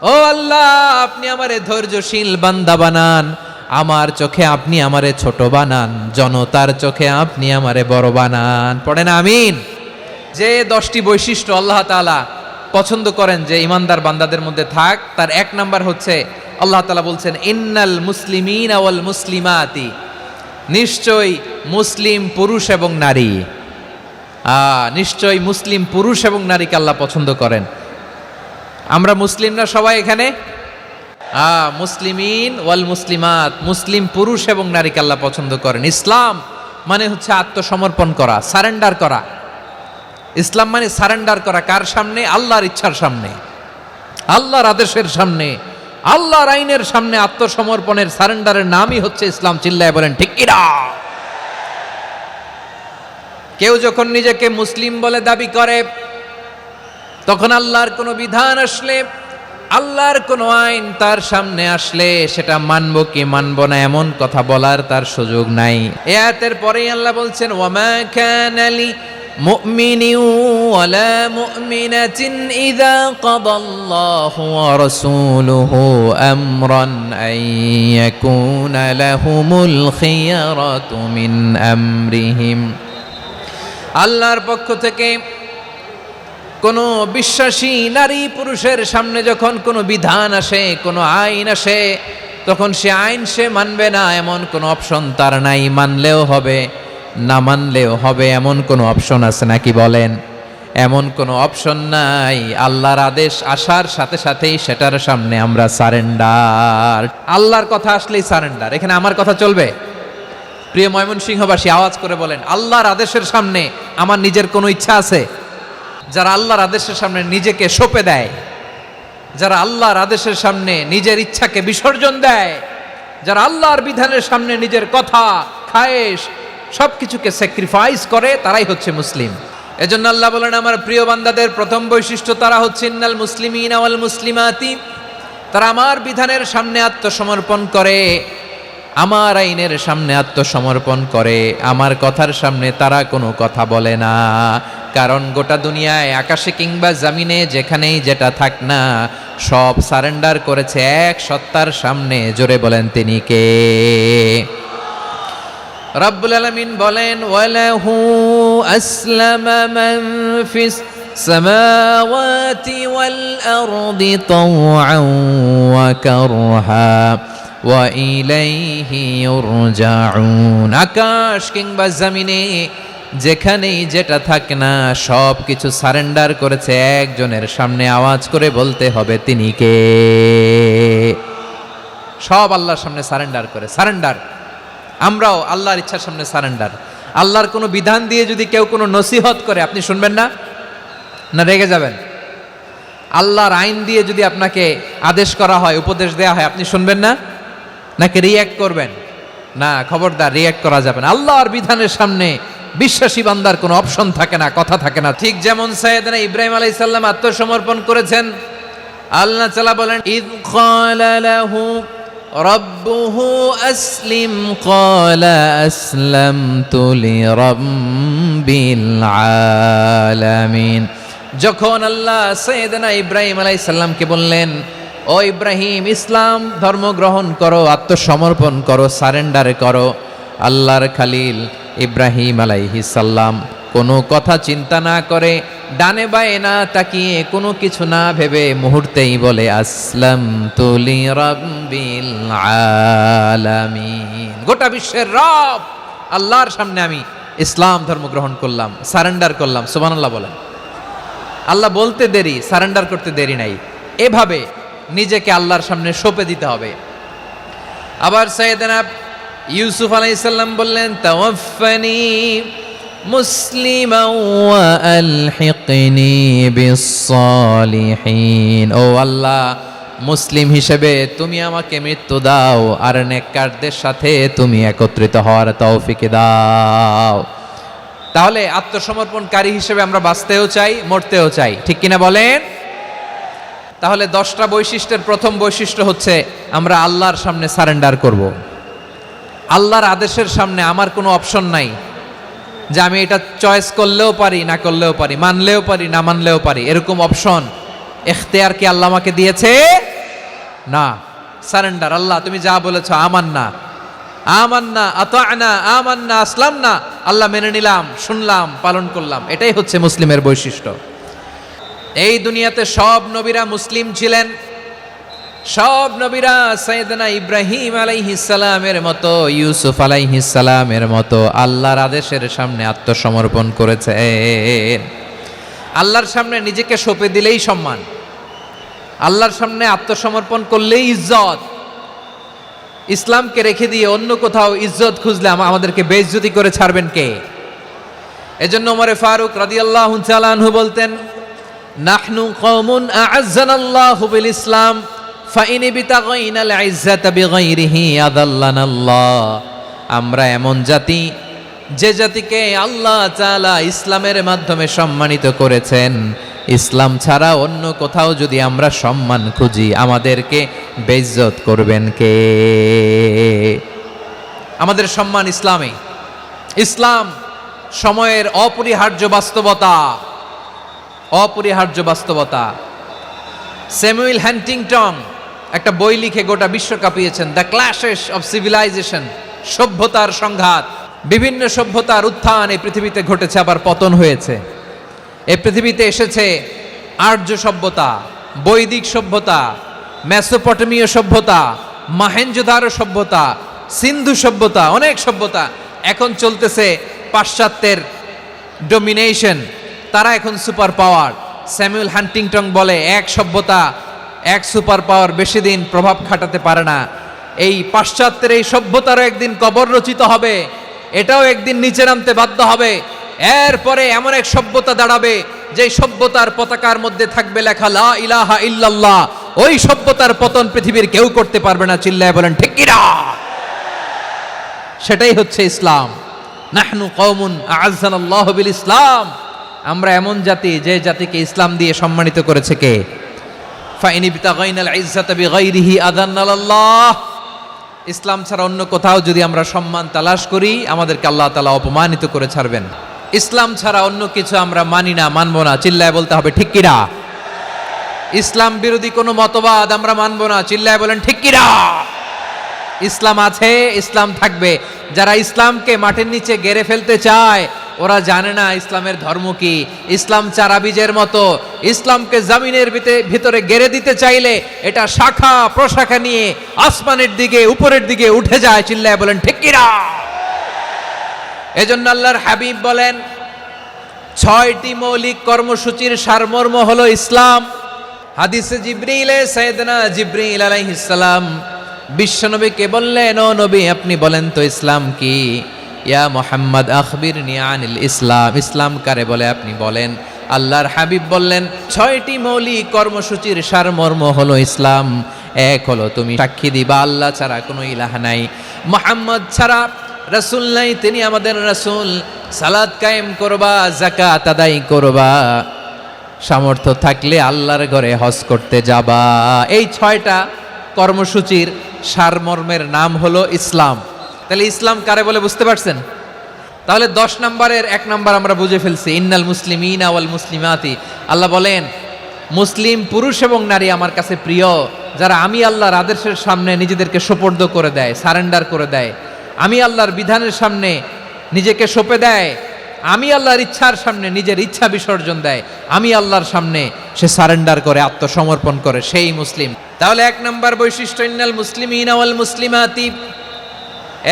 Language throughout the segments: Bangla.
ও আল্লাহ, আপনি আমারে ধৈর্যশীল বান্দা বানান, আমার চোখে আপনি আমারে ছোট বানান, জনতার চোখে আপনি আমারে বড় বানান। পড়েন আমিন। যে 10টি বৈশিষ্ট্য আল্লাহ তাআলা পছন্দ করেন যে ইমানদার বান্দাদের মধ্যে থাক, তার এক নাম্বার হচ্ছে আল্লাহ তাআলা বলছেন ইন্নাল মুসলিমিনা ওয়াল মুসলিমাতি, নিশ্চয়ই মুসলিম পুরুষ এবং নারী, নিশ্চয়ই মুসলিম পুরুষ এবং নারীকে আল্লাহ পছন্দ করেন। আমরা মুসলিম না সবাই এখানে? মুসলিমিন ওয়াল মুসলিমাত, মুসলিম পুরুষ এবং নারীকে আল্লাহ পছন্দ করেন। ইসলাম মানে হচ্ছে আত্মসমর্পণ করা, সারেন্ডার করা। ইসলাম মানে সারেন্ডার করা কার সামনে? আল্লাহর ইচ্ছার সামনে, আল্লাহর আদেশের সামনে, আল্লাহর আইনের সামনে আত্মসমর্পণের সারেন্ডারের নামই হচ্ছে ইসলাম। চিল্লায় বলেন ঠিক কিনা? কেউ যখন নিজেকে মুসলিম বলে দাবি করে, তখন আল্লাহর কোনো বিধান আসলে, আল্লাহর কোনো আইন তার সামনে আসলে সেটা মানবো কি মানবো না এমন কথা বলার তার সুযোগ নাই। এই আয়াতের পরেই আল্লাহ বলছেন ওয়ামা কানা লি মুমিনিন ওয়ালা মুমিনাতিন ইযা কাদাল্লাহু ওয়া রাসূলুহু আমরান আন ইয়াকুনা লাহুমুল খিয়ারাতু মিন আমরিহিম। আল্লাহর পক্ষ থেকে কোনো বিশ্বাসী নারী পুরুষের সামনে যখন কোনো বিধান আসে, কোনো আইন আসে, তখন সে আইন সে মানবে না এমন কোনো অপশন তার নাই। মানলেও হবে, না মানলেও হবে এমন কোনো অপশন আছে নাকি বলেন? এমন কোনো অপশন নাই। আল্লাহর আদেশ আসার সাথে সাথেই সেটার সামনে আমরা সারেন্ডার। আল্লাহর কথা আসলেই সারেন্ডার। এখানে আমার কথা চলবে? প্রিয় ময়মনসিংহবাসী, আওয়াজ করে বলেন, আল্লাহর আদেশের সামনে আমার নিজের কোনো ইচ্ছা আছে? যারা আল্লাহর আদেশের সামনে নিজেকে সঁপে দেয়, যারা আল্লাহর আদেশের সামনে নিজের ইচ্ছাকে বিসর্জন দেয়, যারা আল্লাহর বিধানের সামনে নিজের কথা, খায়েশ সবকিছুকে স্যাক্রিফাইস করে, তারাই হচ্ছে মুসলিম। এজন্য আল্লাহ বলেন আমার প্রিয় বান্দাদের প্রথম বৈশিষ্ট্য তারা হচ্ছে ইন্নাল মুসলিমিনা ওয়াল মুসলিমাতি, তারা আমার বিধানের সামনে আত্মসমর্পণ করে, আমার আইনের সামনে আত্মসমর্পণ করে, আমার কথার সামনে তারা কোনো কথা বলে না। কারণ গোটা দুনিয়ায় আকাশে কিংবা জমিনে যেখানেই যেটা থাক না, সব সারেন্ডার করেছে এক সত্তার সামনে। জোরে বলেন তিনি কে? রব্বুল আলামিন বলেন ওয়ালাহু আসলামা মান ফিস সামাওয়াতি ওয়াল আরদি তাওআন ওয়া কারহা ওয়া ইলাইহি ইউরজাউন। আকাশ কিংবা জমিনে যেখানেই যেটা থাকে না, সব কিছু সারেন্ডার করেছে একজনের সামনে। আওয়াজ করে বলতে হবে তিনি কে? সব আল্লাহর সামনে সারেন্ডার করে। সারেন্ডার। আমরাও আল্লাহর ইচ্ছার সামনে সারেন্ডার। আল্লাহর কোনো বিধান দিয়ে যদি কেউ কোনো নসিহত করে, আপনি শুনবেন না? না রেগে যাবেন? আল্লাহর আইন দিয়ে যদি আপনাকে আদেশ করা হয়, উপদেশ দেওয়া হয়, আপনি শুনবেন না? নাকি রিয়্যাক্ট করবেন? না, খবরদার, রিয়্যাক্ট করা যাবে না। আল্লাহর বিধানের সামনে বিশ্বাসী বান্দার কোনো অপশন থাকে না, কথা থাকে না। ঠিক যেমন সাইয়েদনা ইব্রাহিম আলাইহিস সালাম আত্মসমর্পণ করেছেন। আল্লাহ তাআলা বলেন ইয ক্বালা লাহু রাব্বুহু আসলিম ক্বালা আসলামতু লিরাব্বিল আলামিন। যখন আল্লাহ সাইয়েদনা ইব্রাহিম আলাইহিস সালামকে বললেন ও ইব্রাহিম, ইসলাম ধর্ম গ্রহণ করো, আত্মসমর্পণ করো, সারেন্ডার করো, আল্লাহর খালিল ইব্রাহিম আলাইহিস সালাম কোনো কথা চিন্তা না করে, ডানে বায়ে না তাকিয়ে, কোনো কিছু না ভেবে মুহূর্তেই বলে আসলামতু লিরাব্বিল আলামিন। গোটা বিশ্বের রব আল্লাহর সামনে আমি ইসলাম ধর্ম গ্রহণ করলাম, সারেন্ডার করলাম। সুবহানাল্লাহ বলেন। আল্লাহ বলতে দেরি, সারেন্ডার করতে দেরি নাই। এভাবে নিজেকে আল্লাহর সামনে সঁপে দিতে হবে। আবার সাইয়েদনা ইউসুফ আলাইহিস সালাম বললেন তাওয়াফফানি মুসলিমান ওয়া আলহিকনি বিস-সালিহিন। ও আল্লাহ, মুসলিম হিসেবে তুমি আমাকে মৃত্যু দাও, আর নেককারদের সাথে তুমি একত্রিত হওয়ার তৌফিক দাও। তাহলে আত্মসমর্পণকারী হিসেবে আমরা বাঁচতেও চাই, মরতেও চাই, ঠিক কিনা বলেন? তাহলে 10টা বৈশিষ্ট্যের প্রথম বৈশিষ্ট্য হচ্ছে আমরা আল্লাহর সামনে সারেন্ডার করব। আল্লাহর আদেশের সামনে আমার কোনো অপশন নাই যে আমি এটা চয়েস করলেও পারি, না করলেও পারি, মানলেও পারি, না মানলেও পারি। এরকম অপশন, এখতিয়ার কি আল্লাহ আমাকে দিয়েছে? না, সারেন্ডার। আল্লাহ তুমি যা বলেছ, আমান্না আমান্না আতা'না আমান্না আসলামনা, আল্লাহ মেনে নিলাম, শুনলাম, পালন করলাম। এটাই হচ্ছে মুসলিমের বৈশিষ্ট্য। এই দুনিয়াতে সব নবীরা মুসলিম ছিলেন। সব নবীরা সাইয়েদনা ইব্রাহিম আলাইহিস সালামের মতো, ইউসুফ আলাইহিস সালামের মতো আল্লাহর আদেশের সামনে আত্মসমর্পণ করেছেন। আল্লাহর সামনে নিজেকে সঁপে দিলেই সম্মান, আল্লাহর সামনে আত্মসমর্পণ করলেই ইজ্জত। ইসলামকে রেখে দিয়ে অন্য কোথাও ইজ্জত খুঁজলে আমাদেরকে বেইজ্জতি করে ছাড়বেন কে? এজন্য ওমর ফারুক রাদিয়াল্লাহু তাআলা আনহু বলতেন, নাহনু কওমুন আ'আজ্জানাল্লাহু বিল ইসলাম ফাইন বিতাগাইনাল ইজ্জাতা বিগাইরিহি আযাল্লানাল্লাহ। আমরা এমন জাতি, যে জাতিকে আল্লাহ তাআলা ইসলামের মাধ্যমে সম্মানিত করেছেন, ইসলাম ছাড়া অন্য কোথাও যদি আমরা সম্মান খুঁজি, আমাদেরকে বেইজ্জত করবেন কে? আমাদের সম্মান ইসলামে। ইসলাম সময়ের অপরিহার্য বাস্তবতা, অপরিহার্য বাস্তবতা। স্যামুয়েল হ্যান্টিংটন একটা বই লিখে গোটা বিশ্ব কাঁপিয়েছেন, দ্য ক্ল্যাশেস অফ সিভিলাইজেশন, সভ্যতার সংঘাত। বিভিন্ন সভ্যতার উত্থান এই পৃথিবীতে ঘটেছে, আবার পতন হয়েছে। এই পৃথিবীতে এসেছে আর্য সভ্যতা, বৈদিক সভ্যতা, মেসোপটেমীয় সভ্যতা, মহেঞ্জোদারো সভ্যতা, সিন্ধু সভ্যতা, অনেক সভ্যতা। এখন চলতেছে পাশ্চাত্যের ডমিনেশন, তারা এখন সুপার পাওয়ার। স্যামুয়েল হান্টিংটন বলে, এক সভ্যতা, এক সুপার পাওয়ার বেশি দিন প্রভাব খাটাতে পারে না। এই পাশ্চাত্যের এই সভ্যতারও একদিন কবর রচিত হবে, এটাও একদিন নিচে নামতে বাধ্য হবে। এরপরে এমন এক সভ্যতা দাঁড়াবে, যে সভ্যতার পতাকার মধ্যে থাকবে লেখা লা ইলাহা ইল্লাল্লাহ। ওই সভ্যতার পতন পৃথিবীর কেউ করতে পারবে না। চিল্লায় বলেন ঠিক কিনা? সেটাই হচ্ছে ইসলাম। নাহনু কওমুন আ'আজ্জানাল্লাহু বিল ইসলাম। আমরা এমন জাতি, যে জাতিকে ইসলাম দিয়ে সম্মানিত করেছে কে? ফাইন বিতাগাইনাল ইজ্জাতা বিগাইরিহি আযাল্লানাল্লাহ। ইসলাম ছাড়া অন্য কোথাও যদি আমরা সম্মান তালাশ করি, আমাদেরকে আল্লাহ তাআলা অপমানিত করে ছাড়বেন। ইসলাম ছাড়া অন্য কিছু আমরা মানি না, মানবো না। চিল্লায় বলতে হবে ঠিক কিনা? ইসলাম বিরোধী কোনো মতবাদ আমরা মানবো না। চিল্লায় বলেন ঠিক কিনা? ইসলাম আছে, ইসলাম থাকবে। যারা ইসলামকে মাটির নিচে গেড়ে ফেলতে চায়, ওরা জানে না ইসলামের ধর্ম কি। ইসলাম চারা বীজের মতো, ইসলামকে জমিনের ভিতরে গেড়ে দিতে চাইলে এটা শাখা প্রশাখা নিয়ে আসমানের দিকে, উপরের দিকে উঠে যায়। চিল্লায় বলেন ঠিক কিনা? এজন্য আল্লাহর হাবিব বলেন, 6টি মৌলিক কর্মসূচির সারমর্ম হলো ইসলাম। হাদিসে জিবরিলে সাইয়েদনা জিবরিল আলাইহিস সালাম বিশ্বনবীকে বললেন, ও নবী আপনি বলেন তো ইসলাম কি? ইয়া মুহাম্মদ আখবিরনি আনিল ইসলাম। ইসলাম কারে বলে আপনি বলেন। আল্লাহর হাবিব বললেন, 6টি মৌলিক কর্মসূচির সারমর্ম হলো ইসলাম। এক হলো তুমি সাক্ষী দিবা আল্লাহ ছাড়া কোনো ইলাহ নাই, মুহাম্মদ ছাড়া রাসূল নাই, তিনি আমাদের রাসূল। সালাত কায়েম করবা, যাকাত আদায় করবা, সামর্থ্য থাকলে আল্লাহর ঘরে হজ করতে যাবা। এই 6টা কর্মসূচির সারমর্মের নাম হলো ইসলাম। তাহলে ইসলাম কারে বলে বুঝতে পারছেন? তাহলে 10 নম্বরের 1 নম্বর আমরা বুঝে ফেলছি। ইন্নাল মুসলিমিনা ওয়াল মুসলিমাতি। আল্লাহ বলেন, মুসলিম পুরুষ এবং নারী আমার কাছে প্রিয়, যারা আমি আল্লাহর আদেশের সামনে নিজেদেরকে সোপর্দ করে দেয়, সারেন্ডার করে দেয়, আমি আল্লাহর বিধানের সামনে নিজেকে সঁপে দেয়, আমি আল্লাহর ইচ্ছার সামনে নিজের ইচ্ছা বিসর্জন দেয়, আমি আল্লাহর সামনে সে সারেন্ডার করে, আত্মসমর্পণ করে, সেই মুসলিম। তাহলে 1 নম্বর বৈশিষ্ট্য ইন্নাল মুসলিমিনা ওয়াল মুসলিমাতি।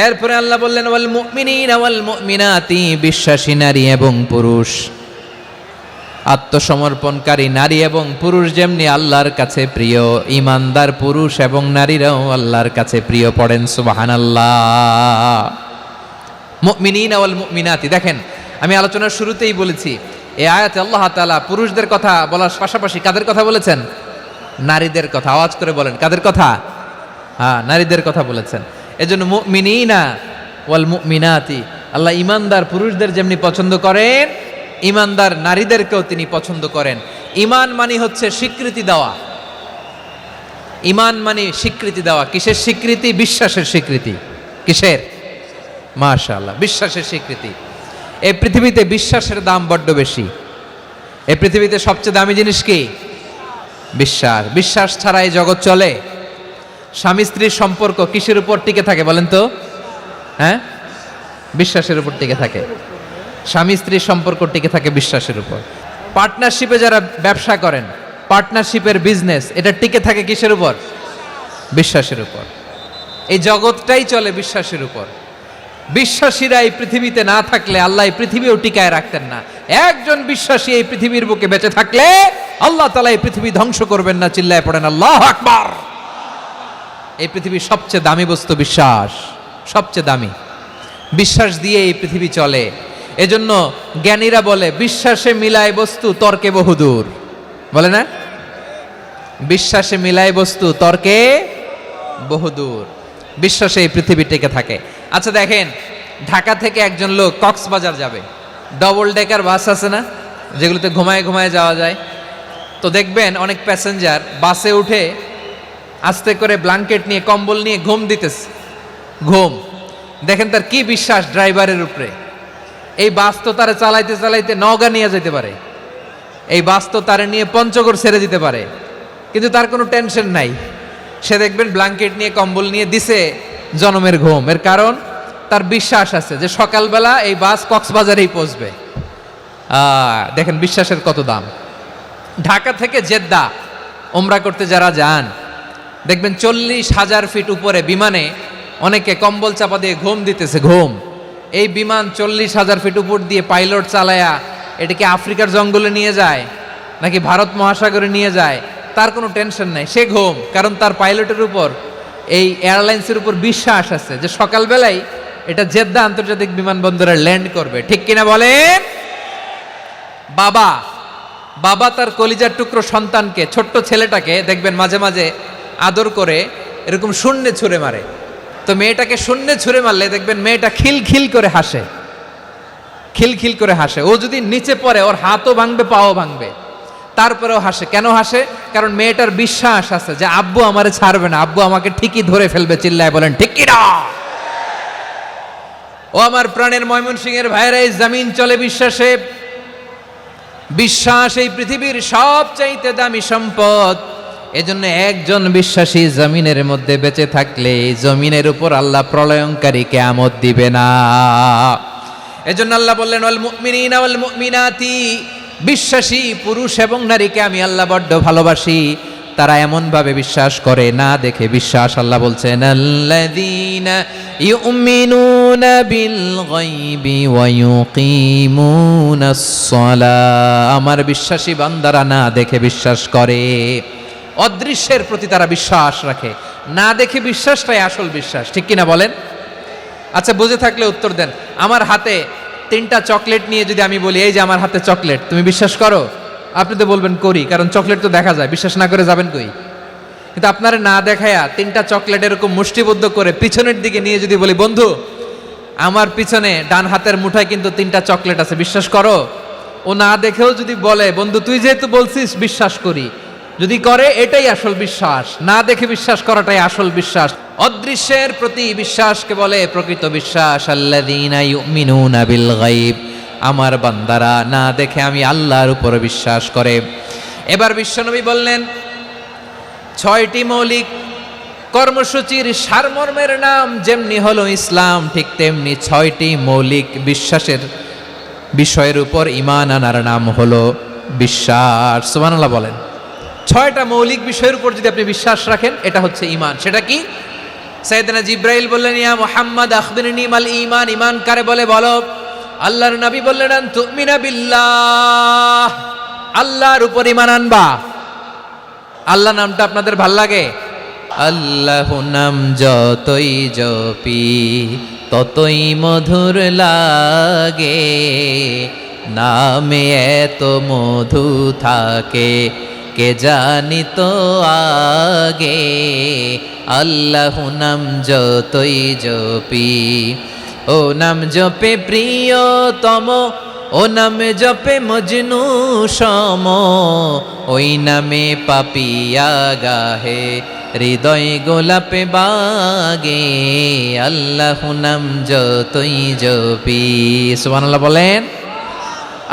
এরপরে আল্লাহ বললেন ওয়াল মুমিনিনা ওয়াল মুমিনাতি, বিশ্বাসী নারী এবং পুরুষ, আত্মসমর্পণকারী নারী এবং পুরুষ যেমনি আল্লাহর কাছে প্রিয়, ইমানদার পুরুষ এবং নারীরাও আল্লাহর কাছে প্রিয়। পড়েন সুবহানাল্লাহ। মুমিনিনা ওয়াল মুমিনাতি। দেখেন, আমি আলোচনার শুরুতেই বলেছি, এই আয়াতে আল্লাহ তাআলা পুরুষদের কথা বলার পাশাপাশি কাদের কথা বলেছেন? নারীদের কথা। আওয়াজ করে বলেন, কাদের কথা? হ্যাঁ, নারীদের কথা বলেছেন। এজন্য মুমিনিনা ওয়াল মুমিনাতি, আল্লাহ ইমানদার পুরুষদের যেমনি পছন্দ করেন, ইমানদার নারীদেরকেও তিনি পছন্দ করেন। ঈমান মানে হচ্ছে স্বীকৃতি দেওয়া। ঈমান মানে স্বীকৃতি দেওয়া। কিসের স্বীকৃতি? বিশ্বাসের স্বীকৃতি। কিসের? মাশাআল্লাহ, বিশ্বাসের স্বীকৃতি। এই পৃথিবীতে বিশ্বাসের দাম বড্ড বেশি। এই পৃথিবীতে সবচেয়ে দামি জিনিস কি? বিশ্বাস। বিশ্বাস ছাড়া এই জগৎ চলে? স্বামী স্ত্রীর সম্পর্ক কিসের উপর টিকে থাকে বলেন তো? হ্যাঁ, বিশ্বাসের উপর টিকে থাকে। স্বামী স্ত্রীর সম্পর্ক টিকে থাকে বিশ্বাসের উপর। পার্টনারশিপে যারা ব্যবসা করেন, পার্টনারশিপের বিজনেস, এটা টিকে থাকে কিসের উপর? বিশ্বাসের উপর। এই জগৎটাই চলে বিশ্বাসের উপর। বিশ্বাসীরা এই পৃথিবীতে না থাকলে আল্লাহ এই পৃথিবীও টিকায় রাখতেন না। একজন বিশ্বাসী এই পৃথিবীর বুকে বেঁচে থাকলে আল্লাহ তাআলা এই পৃথিবী ধ্বংস করবেন না। চিল্লায় পড়েন আল্লাহু আকবার। এই পৃথিবীর সবচেয়ে দামি বস্তু বিশ্বাস, সবচেয়ে দামি। বিশ্বাস দিয়ে এই পৃথিবী চলে। এজন্য জ্ঞানীরা বলে বিশ্বাসে মিলায় বস্তু, তর্কে বহুদূর। বলে না? বিশ্বাসে মিলায় বস্তু, তর্কে বহুদূর। বিশ্বাসে এই পৃথিবী টিকে থাকে। আচ্ছা দেখেন, ঢাকা থেকে একজন লোক কক্সবাজার যাবে, ডবল ডেকার বাস আছে না, যেগুলোতে ঘুমায় ঘুমায় যাওয়া যায়। তো দেখবেন অনেক প্যাসেঞ্জার বাসে উঠে আস্তে করে ব্ল্যাঙ্কেট নিয়ে, কম্বল নিয়ে ঘুম দিতেছে। ঘুম দেখেন তার কি বিশ্বাস ড্রাইভারের উপরে। এই বাস তো তারা চালাইতে চালাইতে নওগাঁ নিয়ে যেতে পারে, এই বাস তো তারা নিয়ে পঞ্চগড় ছেড়ে দিতে পারে, কিন্তু তার কোনো টেনশন নাই। সে দেখবেন ব্ল্যাঙ্কেট নিয়ে, কম্বল নিয়ে দিছে জনমের ঘুম। এর কারণ তার বিশ্বাস আছে যে সকালবেলা এই বাস কক্সবাজারেই পৌঁছবে। দেখেন বিশ্বাসের কত দাম। ঢাকা থেকে জেদ্দা ওমরা করতে যারা যান, দেখবেন 40,000 ফিট উপরে বিমানে অনেকে কম্বল চাপা দিয়ে ঘুম দিতেছে। ঘুম। এই বিমান 40,000 ফিট উপর দিয়ে পাইলট চালায়া এটাকে আফ্রিকার জঙ্গলে নিয়ে যায় নাকি ভারত মহাসাগরে নিয়ে যায়, তার কোনো টেনশন নাই। সে ঘুম, কারণ তার পাইলটের উপর, এই এয়ারলাইন্সের উপর বিশ্বাস আছে যে সকালবেলায় এটা জেদ্দা আন্তর্জাতিক বিমানবন্দরে ল্যান্ড করবে। ঠিক কিনা বলেন? বাবা বাবা তার কলিজার টুকরো সন্তানকে, ছোট্ট ছেলেটাকে দেখবেন মাঝে মাঝে আদর করে এরকম শূন্যে ছুঁড়ে মারে। তো মেয়েটাকে শূন্যে ছুঁড়ে মারলে দেখবেন মেয়েটা খিলখিল করে হাসে, খিলখিল করে হাসে। ও যদি নিচে পড়ে ওর হাতও ভাঙবে, পাও ভাঙবে, তারপরেও হাসে। কেন হাসে? কারণ মেয়েটার বিশ্বাস আছে যে আব্বু আমারে ছাড়বে না, আব্বু আমাকে ঠিকই ধরে ফেলবে। চিল্লায় বলেন ঠিক কিনা? ও আমার প্রাণের ময়মনসিংহের ভাইরা, এই জমিন চলে বিশ্বাসে। বিশ্বাস এই পৃথিবীর সবচাইতে দামি সম্পদ। এজন্য একজন বিশ্বাসী জমিনের মধ্যে বেঁচে থাকলে জমিনের উপর আল্লাহ প্রলয়ঙ্কারী কিয়ামত দিবে না। এজন্য আল্লাহ বললেন ওয়াল মুমিনিনা ওয়াল মুমিনাতি, বিশ্বাসী পুরুষ এবং নারীকে আমি আল্লাহ বড্ড ভালোবাসি। তারা এমন ভাবে বিশ্বাস করে না দেখে বিশ্বাস। আল্লাহ বলছেন আল্লাযীনা ইউমিনুনা বিল গায়বি ওয়া ইউকিমুনাস সালাহ, আমার বিশ্বাসী বান্দারা না দেখে বিশ্বাস করে। অদৃশ্যের প্রতি তারা বিশ্বাস রাখে, না দেখে বিশ্বাসটাই আসল বিশ্বাস। ঠিক কিনা বলেন? আচ্ছা বুঝে থাকলে উত্তর দেন। আমার হাতে 3টা চকলেট নিয়ে যদি আমি বলি এই যে আমার হাতে চকলেট, তুমি বিশ্বাস করো? আপনি তো বলবেন করি, কারণ চকলেট তো দেখা যায়। বিশ্বাস না করে যাবেন কই? কিন্তু আপনারা না দেখায়া 3টা চকলেট এরকম মুষ্টিবদ্ধ করে পিছনের দিকে নিয়ে যদি বলি বন্ধু আমার পিছনে ডান হাতের মুঠায় কিন্তু 3টা চকলেট আছে, বিশ্বাস করো? ও না দেখেও যদি বলে বন্ধু তুই যেহেতু বলছিস বিশ্বাস করি, যদি করে এটাই আসল বিশ্বাস। না দেখে বিশ্বাস করাটাই আসল বিশ্বাস। অদৃশ্যের প্রতি বিশ্বাসকে বলে প্রকৃত বিশ্বাস। আল্লাযীনা ইউমিনুনা বিল গায়ব, আমার বান্দারা না দেখে আমি আল্লাহর উপর বিশ্বাস করে। এবার বিশ্বনবী বললেন 6টি মৌলিক কর্মসূচির সারমর্মের নাম যেমনি হলো ইসলাম, ঠিক তেমনি 6টি মৌলিক বিশ্বাসের বিষয়ের উপর ঈমান আনার নাম হলো বিশ্বাস। সুবহানাল্লাহ বলেন। 6টা মৌলিক বিষয়ের উপর যদি আপনি বিশ্বাস রাখেন এটা হচ্ছে ঈমান। সেটা কি? সাইয়েদনা জিব্রাইল বললেন ইয়া মুহাম্মদ আখবিরনি মাল ঈমান, ঈমান কারে বলে বলো। আল্লাহর নবী বললেন আন তুমিনা বিল্লাহ, আল্লাহর উপর ঈমান আনবা। আল্লাহ নামটা আপনাদের ভাল লাগে? আল্লাহ নাম যতই জপি ততই মধুর লাগে, নামে এত মধু থাকে কে জানি তো আগে। আল্লাহ নাম যতই জপি, ও নাম জপে প্রিয়তম, ও নামে জপে মজনু সম, ওই নামে পাপিয়া গাহে হৃদয় গোলাপে বাগে। আল্লাহ নাম যতই জপি। সুবহানাল্লাহ বলেন।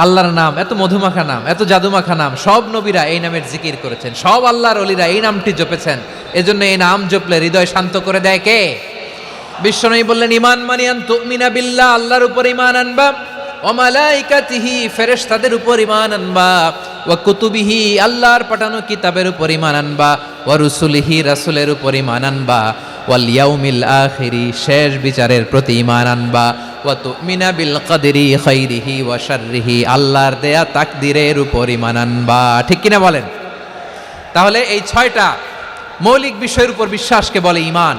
আল্লাহর নাম এত মধুমাখা নাম, এত জাদুমাখা নাম, সব নবীরা এই নামের জিকির করেছেন, সব আল্লাহর ওলিরা এই নামটি জপেছেন। এজন্য এই নাম জপলে হৃদয় শান্ত করে দেয় কে? বিশ্বনবী বললেন, ঈমান মানিয়ান তুমিনা বিল্লাহ, আল্লাহর উপর ঈমান আনবা, ওয়া মালাইকাতিহি, ফেরেশতাদের উপর ঈমান আনবা, ওয়া কুতুবিহি, আল্লাহর পাঠানো কিতাবের উপর ঈমান আনবা, ওয়া রুসুলিহি, রাসূলের উপর ঈমান আনবা, ওয়াল ইয়াউমিল আখিরি, শেষ বিচারের প্রতি ঈমান আনবা, ওয়া তুমিনা বিল কদরি খাইরিহি ওয়া শাররিহি, আল্লাহর দেয়া তাকদীরের উপর ঈমান আনবা। ঠিক কিনা বলেন? তাহলে এই 6টা মৌলিক বিষয়ের উপর বিশ্বাসকে বলে ঈমান।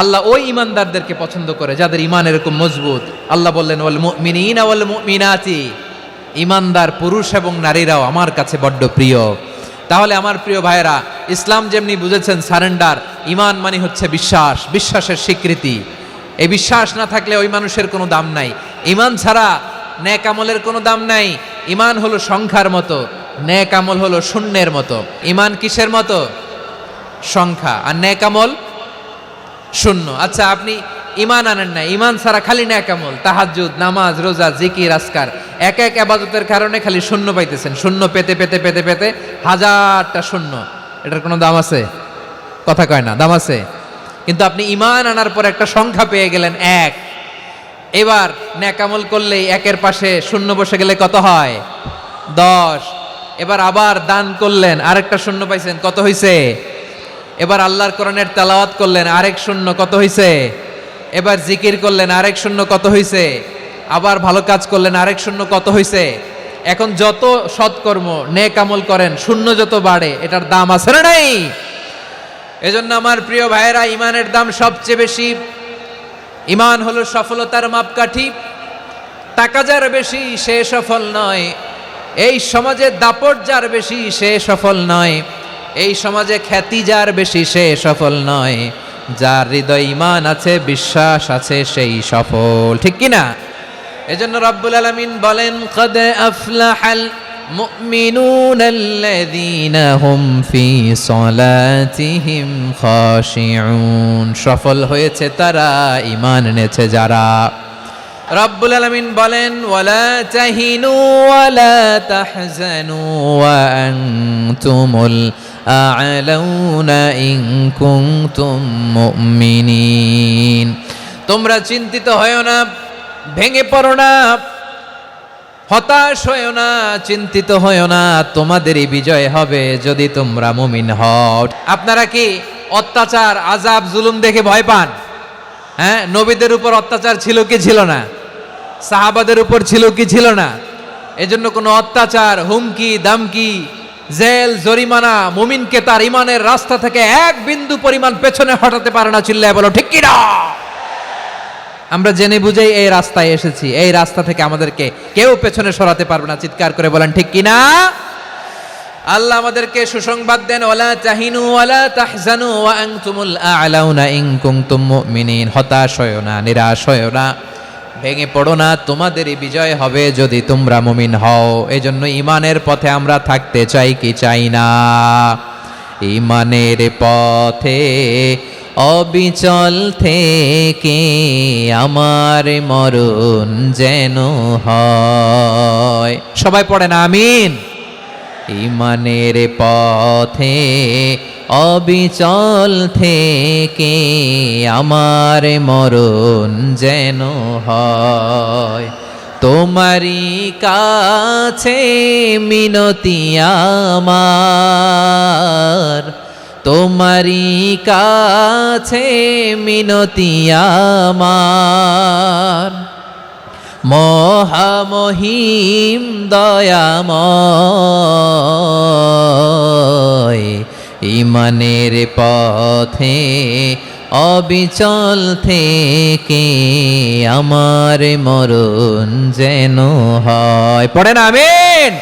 আল্লাহ ওই ঈমানদারদেরকে পছন্দ করে যাদের ঈমান এরকম মজবুত। আল্লাহ বললেন, ওয়াল মুমিনিনা ওয়াল মুমিনাতি, ঈমানদার পুরুষ এবং নারীরাও আমার কাছে বড্ড প্রিয়। তাহলে আমার প্রিয় ভাইরা, ইসলাম যেমনি বুঝেছেন সারেন্ডার, ঈমান মানে হচ্ছে বিশ্বাস, বিশ্বাসের স্বীকৃতি। এই বিশ্বাস না থাকলে ওই মানুষের কোনো দাম নাই। ঈমান ছাড়া নেক আমলের কোনো দাম নাই। ঈমান হলো সংখ্যার মতো, নেক আমল হলো শূন্যের মতো। ঈমান কিসের মতো? সংখ্যা, আর নেক আমল শূন্য। আচ্ছা, আপনি ঈমান আনেন না, ঈমান ছাড়া খালি নেক আমল, তাহাজ্জুদ, নামাজ, রোজা, জিকির, আজকার, এক এক ইবাদতের কারণে খালি শূন্য পাইতেছেন। শূন্য পেতে পেতে পেতে পেতে হাজারটা শূন্য, এটার কোনো দাম আছে? কথা কয় না, দাম আছে? কিন্তু আপনি ঈমান আনার পর একটা সংখ্যা পেয়ে গেলেন, এক। এবার নেক আমল করলেই একের পাশে শূন্য বসে গেলে কত হয়? 10। এবার আবার দান করলেন, আরেকটা শূন্য পাইছেন, কত হইছে? এবার আল্লাহর কোরআনের তেলাওয়াত করলেন, আরেক শূন্য, কত হইছে? এবার জিকির করলেন, আরেক শূন্য, কত হইছে? আবার ভালো কাজ করলেন, আরেক শূন্য, কত হইছে? এখন যত সৎকর্ম নেক আমল করেন, শূন্য যত বাড়ে, এটার দাম আছে না নাই? এজন্য আমার প্রিয় ভাইয়েরা, ঈমানের দাম সবচেয়ে বেশি। ঈমান হলো সফলতার মাপকাঠি। টাকা যার বেশি সে সফল নয়, এই সমাজে দাপট যার বেশি সে সফল নয়, এই সমাজে খ্যাতি যার বেশি সে সফল নয়, যার হৃদয় ঈমান আছে, বিশ্বাস আছে, সেই সফল। ঠিক কিনা? এজন্য রব্বুল আলামিন বলেন, কদ আফলাহাল মুমিনুনাল্লাযীনা হুম ফি সলাতিহিম খাশিউন, সফল হয়েছে তারা, ঈমান এনেছে যারা। রব্বুল আলামিন বলেন, ওয়ালা তাহিনু ওয়ালা তাহজানু ওয়া আনতুমুল আ'লাউনা ইন কুনতুম মুমিনিন, তোমরা চিন্তিত হয়ো না, ভেঙে পড়ো না, হতাশ হয়ো না, চিন্তিত হয়ো না, তোমাদেরই বিজয় হবে যদি তোমরা মুমিন হও। আপনারা কি অত্যাচার, আযাব, জুলুম দেখে ভয় পান? হ্যাঁ, নবীদের উপর অত্যাচার ছিল কি ছিল না? সাহাবাদের উপর ছিল কি ছিল না? এজন্য কোনো অত্যাচার, হুমকি, দামকি, জেল, জরিমানা মুমিনকে তার ঈমানের রাস্তা থেকে এক বিন্দু পরিমাণ পেছনে হটাতে পারে না। চিল্লায় বলো ঠিক কি না? আমরা জেনে বুঝেই এই রাস্তায় এসেছি, এই রাস্তা থেকে আমাদেরকে কেউ পেছনে সরাতে পারবে না। চিৎকার করে বলেন ঠিক কি না? আল্লাহ আমাদেরকে সুসংবাদ দেন, ওয়ালা তাহিনু ওয়ালা তাহজানু ওয়া আনতুমুল আ'লাউনা ইন কুনতুম মুমিনিন, হতাশ হয়ো না, নিরাশ হয়ো না, ভেঙে পড়ো না, তোমাদেরই বিজয় হবে যদি তোমরা মুমিন হও। এজন্য ঈমানের পথে আমরা থাকতে চাই কি চাই না? ঈমানের পথে অবিচল থেকে আমার মরণ যেন হয়। সবাই পড়েন আমিন। ঈমানের পথে অবিচল থেকে আমার মরণ যেন হয়। তোমারই কাছে মিনতি আমার, তোমারই কাছে মিনতি আমার, মহামহিম দয়াময়, ঈমানের পথে অবিচল থেকে আমার মরণ যেন হয়। পড়েন আমিন।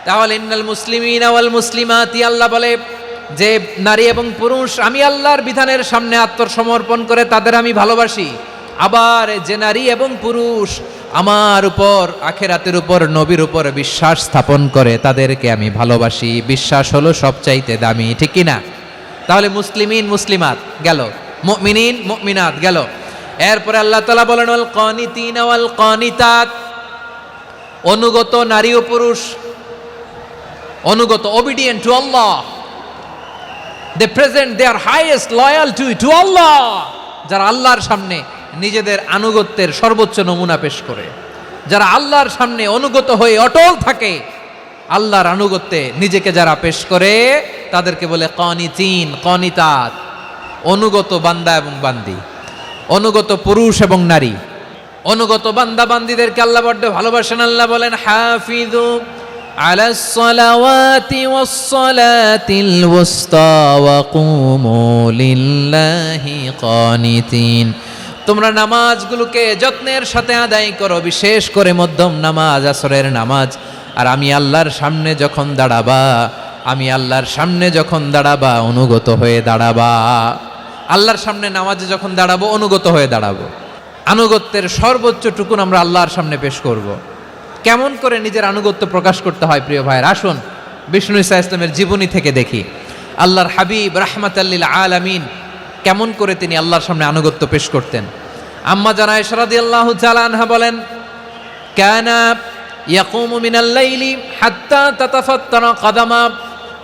তাহলে ইন্নাল মুসলিমিনা ওয়াল মুসলিমাতি, আল্লাহ বলে যে নারী এবং পুরুষ আমি আল্লাহর বিধানের সামনে আত্মসমর্পণ করে তাদের আমি ভালোবাসি। আবার যে নারী এবং পুরুষ আমার উপর, আখিরাতের উপর, নবীর উপর বিশ্বাস স্থাপন করে তাদেরকে আমি ভালোবাসি। বিশ্বাস হলো সবচাইতে দামি। ঠিক কি না? তাহলে মুসলিমিন মুসলিমাত গেল, মুমিনিন মুমিনাত গেল। এরপরে আল্লাহ তাআলা বলেন, ওয়াল কানিতিনা ওয়াল কানিতাত, অনুগত নারী ও পুরুষ, অনুগত, obedient to Allah. They present their highest loyalty to Allah. যারা আল্লাহর সামনে নিজেদের আনুগত্যের সর্বোচ্চ নমুনা পেশ করে, যারা আল্লাহর সামনে অনুগত হয়ে অটল থাকে, আল্লাহর আনুগত্যে নিজেকে যারা পেশ করে তাদেরকে বলে কানিতিন, কানিতাত, অনুগত বান্দা এবং বান্দি, অনুগত পুরুষ এবং নারী। অনুগত বান্দা বান্দিদেরকে আল্লাহ বড্ড ভালোবাসেন। আল্লাহ বলেন হাফিযু আলাস সালাওয়াতি ওয়াস সালাতিল ওয়াসতা ওয়া কুমু লিল্লাহি কানিতিন। তোমরা নামাজগুলোকে যত্নের সাথে আদায় করো, বিশেষ করে মধ্যম নামাজ, আসরের নামাজ। আর আমি আল্লাহর সামনে যখন দাঁড়াবা, আমি আল্লাহর সামনে যখন দাঁড়াবা অনুগত হয়ে দাঁড়াবা। আল্লাহর সামনে নামাজে যখন দাঁড়াবো অনুগত হয়ে দাঁড়াবো। আনুগত্যের সর্বোচ্চ টুকুন আমরা আল্লাহর সামনে পেশ করব। কেমন করে নিজের আনুগত্য প্রকাশ করতে হয় প্রিয় ভাইয়ের, আসুন বিষ্ণু ঈসা ইসলামের জীবনী থেকে দেখি। আল্লাহর হাবিব রাহমাতাল লিল আলামিন কেমন করে তিনি আল্লাহর সামনে আনুগত্য পেশ করতেন। আম্মা জানা আয়েশা রাদিয়াল্লাহু তাআলা আনহা বলেন, কানা ইয়াকুমু মিনাল লাইলি হাত্তা তাতাফাত্তারা কদামা।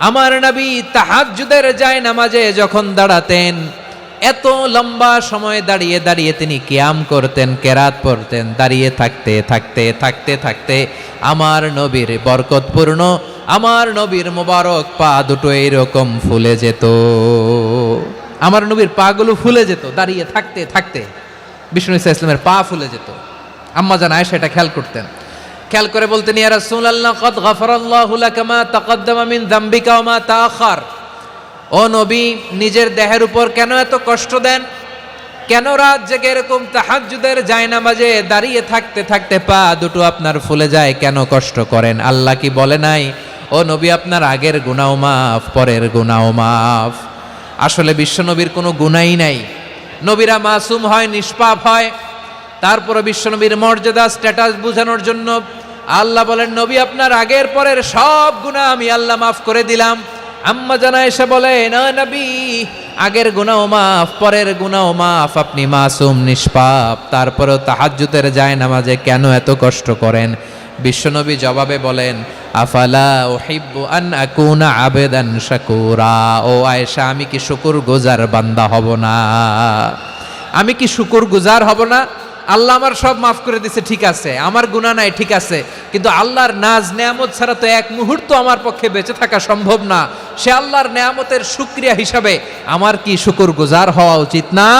আমার নবী তাহাজ্জুদের জায়নামাজে যখন দাঁড়াতেন, এত লম্বা সময় দাঁড়িয়ে দাঁড়িয়ে তিনি কিয়াম করতেন, কেরাত পড়তেন। দাঁড়িয়ে থাকতে থাকতে থাকতে থাকতে আমার নবীর বরকতপূর্ণ, আমার নবীর মোবারক পা দুটো এইরকম ফুলে যেত। আমার নবীর পাগুলো ফুলে যেত দাঁড়িয়ে থাকতে থাকতে। বিষ্ণু ঈসা ইসলামের পা ফুলে যেত। আম্মা জান আয়েশা এটা খেয়াল করতেন। খেয়াল করে বলতেন, ইয়া রাসূলুল্লাহ কদ গাফারাল্লাহু লাকা মা তাকাদ্দামা মিন যামবিকা ওয়া মা তাআখার। ও নবী, নিজের দেহের উপর কেন এত কষ্ট দেন? কেন রাত জেগে এরকম তাহাজ্জুদের জায়নামাজে দাঁড়িয়ে থাকতে থাকতে পা দুটো আপনার ফুলে যায়? কেন কষ্ট করেন? আল্লাহ কি বলে নাই, ও নবী আপনার আগের গুনাহ মাফ, পরের গুনাহ মাফ? আসলে বিশ্বনবীর কোনো গুনাই নাই। নবীরা মাসুম হয়, নিষ্পাপ হয়। তারপরে বিশ্বনবীর মর্যাদা, স্ট্যাটাস বোঝানোর জন্য আল্লাহ বলেন, নবী আপনার আগের পরের সব গুনাহ আমি আল্লাহ মাফ করে দিলাম। আম্মা জানা এসে বলে, না নবী, আগের গুনাহ মাফ, পরের গুনাহ মাফ, আপনি মাসুম, নিষ্পাপ, তারপরেও তাহাজ্জুদের জায়নামাজে কেন এত কষ্ট করেন? বিশ্বনবী জবাবে বলেন, আফালা উহিব্বু আন আকুনা আবেদান শাকুরা। ও আয়েশা, আমি কি শুকরগুজার বান্দা হব না? আমি কি শুকরগুজার হব না? আল্লাহ আমার সব মাফ করে দিছে, ঠিক আছে, আমার গুনাহ নাই, ঠিক আছে, কিন্তু আল্লাহর নাজ নেয়ামত ছাড়া তো এক মুহূর্ত আমার পক্ষে বেঁচে থাকা সম্ভব না। সে আল্লাহর নেয়ামতের শুকরিয়া হিসাবে আমার কি শুকরগুজার হওয়া উচিত না?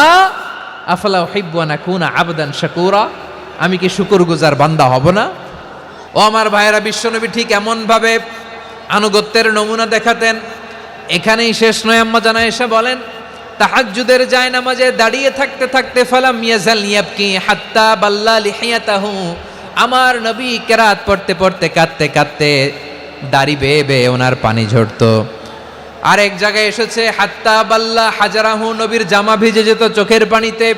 আফালা উহিব্বু আন আকুনা আবদান শাকুরা। আমি কি শুকরগুজার বান্দা হব না? ও আমার ভাইয়েরা, বিশ্বনবী ঠিক এমনভাবে আনুগত্যের নমুনা দেখাতেন। এখানেই শেষ নয়। আম্মা জানা এসে বলেন, তাহাজ্জুদের জায়নামাজে দাঁড়িয়ে থাকতে থাকতে ফালাম ইয়াজাল ইয়াবকি হাত্তা বাল্লা লিহিয়াতাহু। আমার নবী কেরাত পড়তে পড়তে কাঁদতে কাঁদতে দাড়ি বেয়ে বেয়ে ওনার পানি ঝরতো। আর এক জায়গায় এসেছে হাত্তা বাল্লা হাজারাহু, নবীর জামা ভিজে যেত চোখের পানিতে।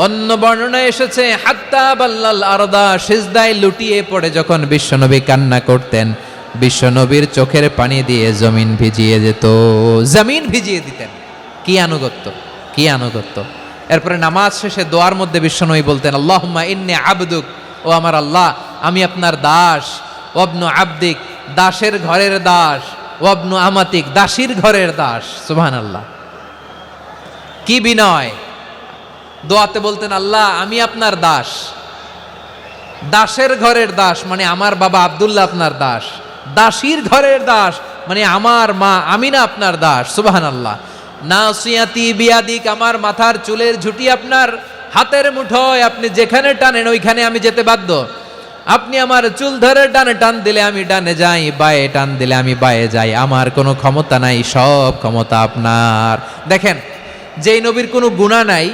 অন্য বর্ণনায় এসেছে হাত্তা বাল্লাল আরদা, সিজদায় লুটিয়ে পড়ে যখন বিশ্বনবী কান্না করতেন, বিশ্বনবীর চোখের পানি দিয়ে জমিন ভিজিয়ে যেত, জমিন ভিজিয়ে দিতেন। কি আনুগত্য, কি আনুগত্য! এরপরে নামাজ শেষে দোয়ার মধ্যে বিশ্বনবী বলতেন, আল্লাহুম্মা ইন্নী আবদুক, ও আমার আল্লাহ, আমি আপনার দাস। ওয়াবনু আবদিক, দাসের ঘরের দাস। ওয়াবনু আমাতিক, দাসীর ঘরের দাস। সুবহানাল্লাহ, কি বিনয়! দোয়াতে বলতেন, আল্লাহ আমি আপনার দাস। দাসের ঘরের দাস মানে আমার বাবা আব্দুল্লাহ আপনার দাস। দাসীর ঘরের দাস মানে আমার মা আমিনা আপনার দাস। সুবহানাল্লাহ। নাসিয়াতি বিয়াদিক, আমার মাথার চুলের ঝুঁটি আপনার হাতের মুঠোয়, আপনি যেখানে টানেন ওইখানে আমি যেতে বাধ্য। আপনি আমার চুল ধরে ডানে টান দিলে আমি ডানে যাই, বায়ে টান দিলে আমি বায়ে যাই। আমার কোনো ক্ষমতা নাই, সব ক্ষমতা আপনার। দেখেন, যেই নবীর কোনো গুনাহ নাই,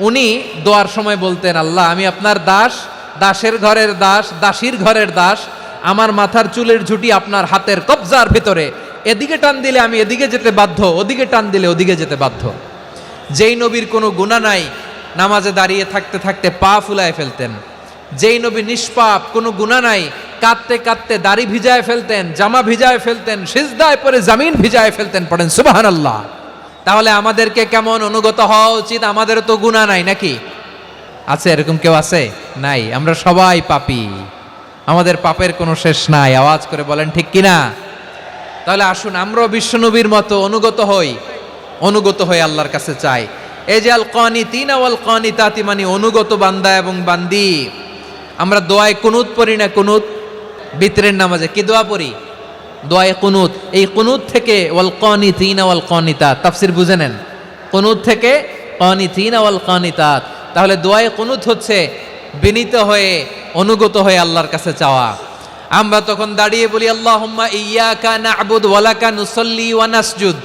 উনি দোয়ার সময় বলতেন, আল্লাহ আমি আপনার দাস, দাসের ঘরের দাস, দাসীর ঘরের দাস। আমার মাথার চুলের ঝুঁটি আপনার হাতের কবজার ভিতরে, এদিকে টান দিলে আমি এদিকে যেতে বাধ্য, ওদিকে টান দিলে ওদিকে যেতে বাধ্য। যেই নবীর কোনো গুনাহ নাই, নামাজে দাঁড়িয়ে থাকতে থাকতে পা ফুলায় ফেলতেন। যেই নবী নিষ্পাপ, কোনো গুনাহ নাই, কাঁদতে কাঁদতে দাড়ি ভিজায় ফেলতেন, জামা ভিজায় ফেলতেন, সিজদায় পরে জমিন ভিজায় ফেলতেন। পড়েন সুবহানাল্লাহ। তাহলে আমাদেরকে কেমন অনুগত হওয়া উচিত? আমাদেরও তো গুনাহ নাই নাকি? আছে এরকম কেউ? আছে? নাই। আমরা সবাই পাপী, আমাদের পাপের কোনো শেষ নাই। আওয়াজ করে বলেন ঠিক কিনা? তাহলে আসুন আমরাও বিশ্বনবীর মতো অনুগত হয়ে আল্লাহর কাছে চাই। এই যে আল কানিতিনা ওয়াল কানিতাতি, মানে অনুগত বান্দা এবং বান্দি। আমরা দোয়ায় কুনুত পড়ি না? কুনুত বিতরের নামাজে কি দোয়া পড়ি? দোয়ায়ে কুনুত। এই কুনুত থেকে ওয়াল কানিতিনা ওয়াল কানিতাত তাফসীর বুঝে নেন। কুনুত থেকে কানিতিনা ওয়াল কানিতাত। তাহলে দোয়ায়ে কুনুত হচ্ছে বিনীত হয়ে অনুগত হয়ে আল্লাহর কাছে চাওয়া। আমরা তখন দাঁড়িয়ে বলি আল্লাহুম্মা ইয়্যাকা না'বুদু ওয়া লাকা নুসাল্লি ওয়া নাসজুদ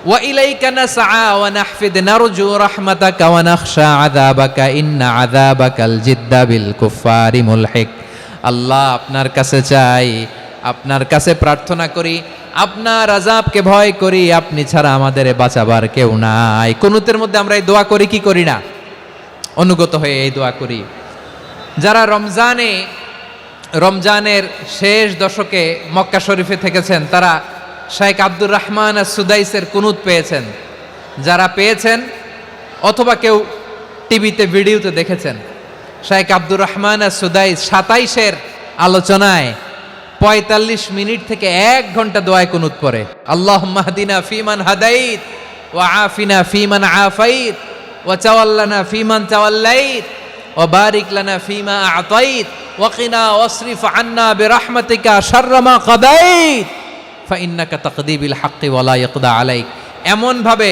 ওয়া ইলাইকা নাসআ ওয়া নাহফিদ নারজু রাহমাতাকা ওয়া নাখশা আযাবাকা ইন্না আযাবাকাল জিদ্দা বিল কুফফারি মুলহিক। আল্লাহ, আপনার কাছে চাই, আপনার কাছে প্রার্থনা করি, আপনার আযাবকে ভয় করি, আপনি ছাড়া আমাদের বাঁচাবার কেউ নাই। কুনুতের মধ্যে আমরা এই দোয়া করি কি করি না? অনুগত হয়ে এই দোয়া করি। যারা রমজানের শেষ দশকে মক্কা শরীফে থেকেছেন তারা শাইখ আব্দুর রহমান আস-সুদাইসের কুনুত পেয়েছেন। যারা পেয়েছেন অথবা কেউ টিভিতে ভিডিওতে দেখেছেন, শাইখ আব্দুর রহমান আস-সুদাইস 27-এর আলোচনায় 45 মিনিট থেকে 1 ঘন্টা দোয়ায় কুনুত পড়ে। আল্লাহুম্মা হদিনা ফিমান হাদাইত ওয়া আফিনা ফিমান আফাইত ওয়া তাওয়াল্লানা ফিমান তাওয়াল্লাইত ওয়া বারিক লানা ফিমা আ'তাইত ওয়া কিনা ওয়াসরিফ আন্না বিরহমাতিকা শাররা মা কাদাইত ফাইন্নাকা তাকদি বিল হাক্কি ওয়া লা ইয়াকদা আলাইক। এমন ভাবে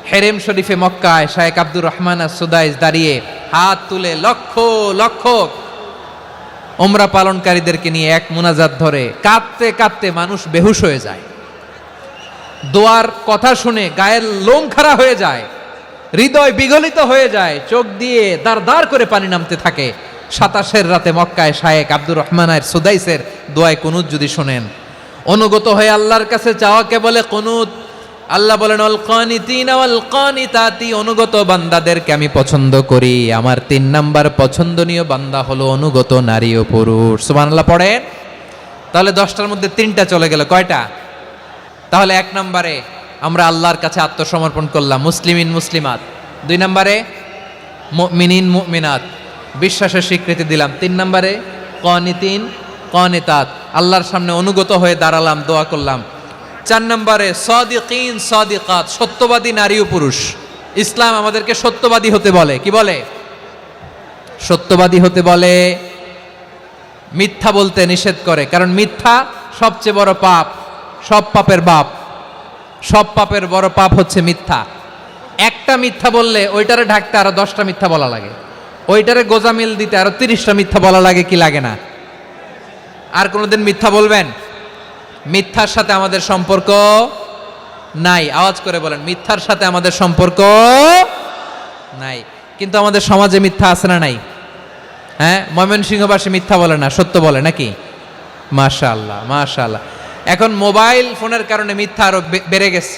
হেরেম শরীফে মক্কায় শাইখ আব্দুর রহমান আস-সুদাইস দাঁড়িয়ে হাত তুলে লক্ষ লক্ষ উমরা পালনকারীদেরকে নিয়ে এক মুনাজাত ধরে কাঁদতে কাঁদতে মানুষ বেহুশ হয়ে যায়। দোয়ার কথা শুনে গায়ের লোম খাড়া হয়ে যায়, হৃদয় বিগলিত হয়ে যায়, চোখ দিয়ে দাঁড় দাঁড় করে পানি নামতে থাকে। 27-এর রাতে মক্কায় শাইখ আব্দুর রহমান আস-সুদাইসের দোয়ায় কুনুত যদি শোনেন, অনুগত হয়ে আল্লাহর কাছে চাওয়াকে বলে কুনুত। আল্লাহ বলেন আল কানিতিনা ওয়াল কানিতাতি, অনুগত বান্দাদেরকে আমি পছন্দ করি। আমার 3 নাম্বার পছন্দনীয় বান্দা হলো অনুগত নারী ও পুরুষ। সুবহানাল্লাহ পড়েন। তাহলে 10টার মধ্যে 3টা চলে গেল। কয়টা? তাহলে 1 নম্বরে আমরা আল্লাহর কাছে আত্মসমর্পণ করলাম, মুসলিমিন মুসলিমাত। 2 নম্বরে মুমিনিন মুমিনাত, বিশ্বাসের স্বীকৃতি দিলাম। 3 নম্বরে কানিতিন কানিতাত, আল্লাহর সামনে অনুগত হয়ে দাঁড়ালাম, দোয়া করলাম। 4 নম্বরে সাদিকিন সাদিকাত, সত্যবাদী নারী ও পুরুষ। ইসলাম আমাদেরকে সত্যবাদী হতে বলে। কি বলে? সত্যবাদী হতে বলে, মিথ্যা বলতে নিষেধ করে। কারণ মিথ্যা সবচেয়ে বড় পাপ, সব পাপের বাপ। সব পাপের বড় পাপ হচ্ছে মিথ্যা। একটা মিথ্যা বললে ওইটারে ঢাকতে আরো 10টা মিথ্যা বলা লাগে, ওইটারে গোজামিল দিতে আরো 30টা মিথ্যা বলা লাগে। কি লাগে না? আর কোনোদিন মিথ্যা বলবেন? মিথ্যার সাথে আমাদের সম্পর্ক নাই। আওয়াজ করে বলেন, মিথ্যার সাথে আমাদের সম্পর্ক নাই। কিন্তু আমাদের সমাজে মিথ্যা আছে না নাই? হ্যাঁ, ময়মনসিংহবাসী মিথ্যা বলে না, সত্য বলে নাকি? মাশাআল্লাহ মাশাআল্লাহ। এখন মোবাইল ফোনের কারণে মিথ্যা আরো বেড়ে গেছে।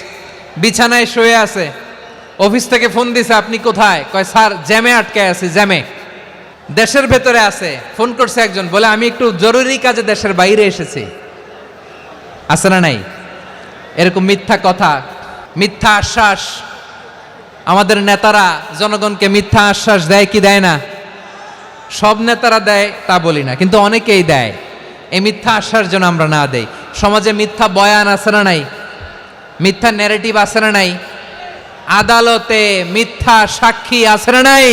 বিছানায় শুয়ে আছে, অফিস থেকে ফোন দিছে, আপনি কোথায়? কয় স্যার জ্যামে আটকে আছি, জ্যামে। দেশের ভেতরে আছে, ফোন করছে একজন, বলে আমি একটু জরুরি কাজে দেশের বাইরে এসেছি। আছে না নাই? এরকম মিথ্যা কথা, মিথ্যা আশ্বাস। আমাদের নেতারা জনগণকে মিথ্যা আশ্বাস দেয় কি দেয় না? সব নেতারা দেয় তা বলি না, কিন্তু অনেকেই দেয়। এই মিথ্যা আশ্বাস যেন আমরা না দেই। সমাজে মিথ্যা বয়ান আছে না নাই? মিথ্যা ন্যারেটিভ আছে না নাই? আদালতে মিথ্যা সাক্ষী আছে না নাই?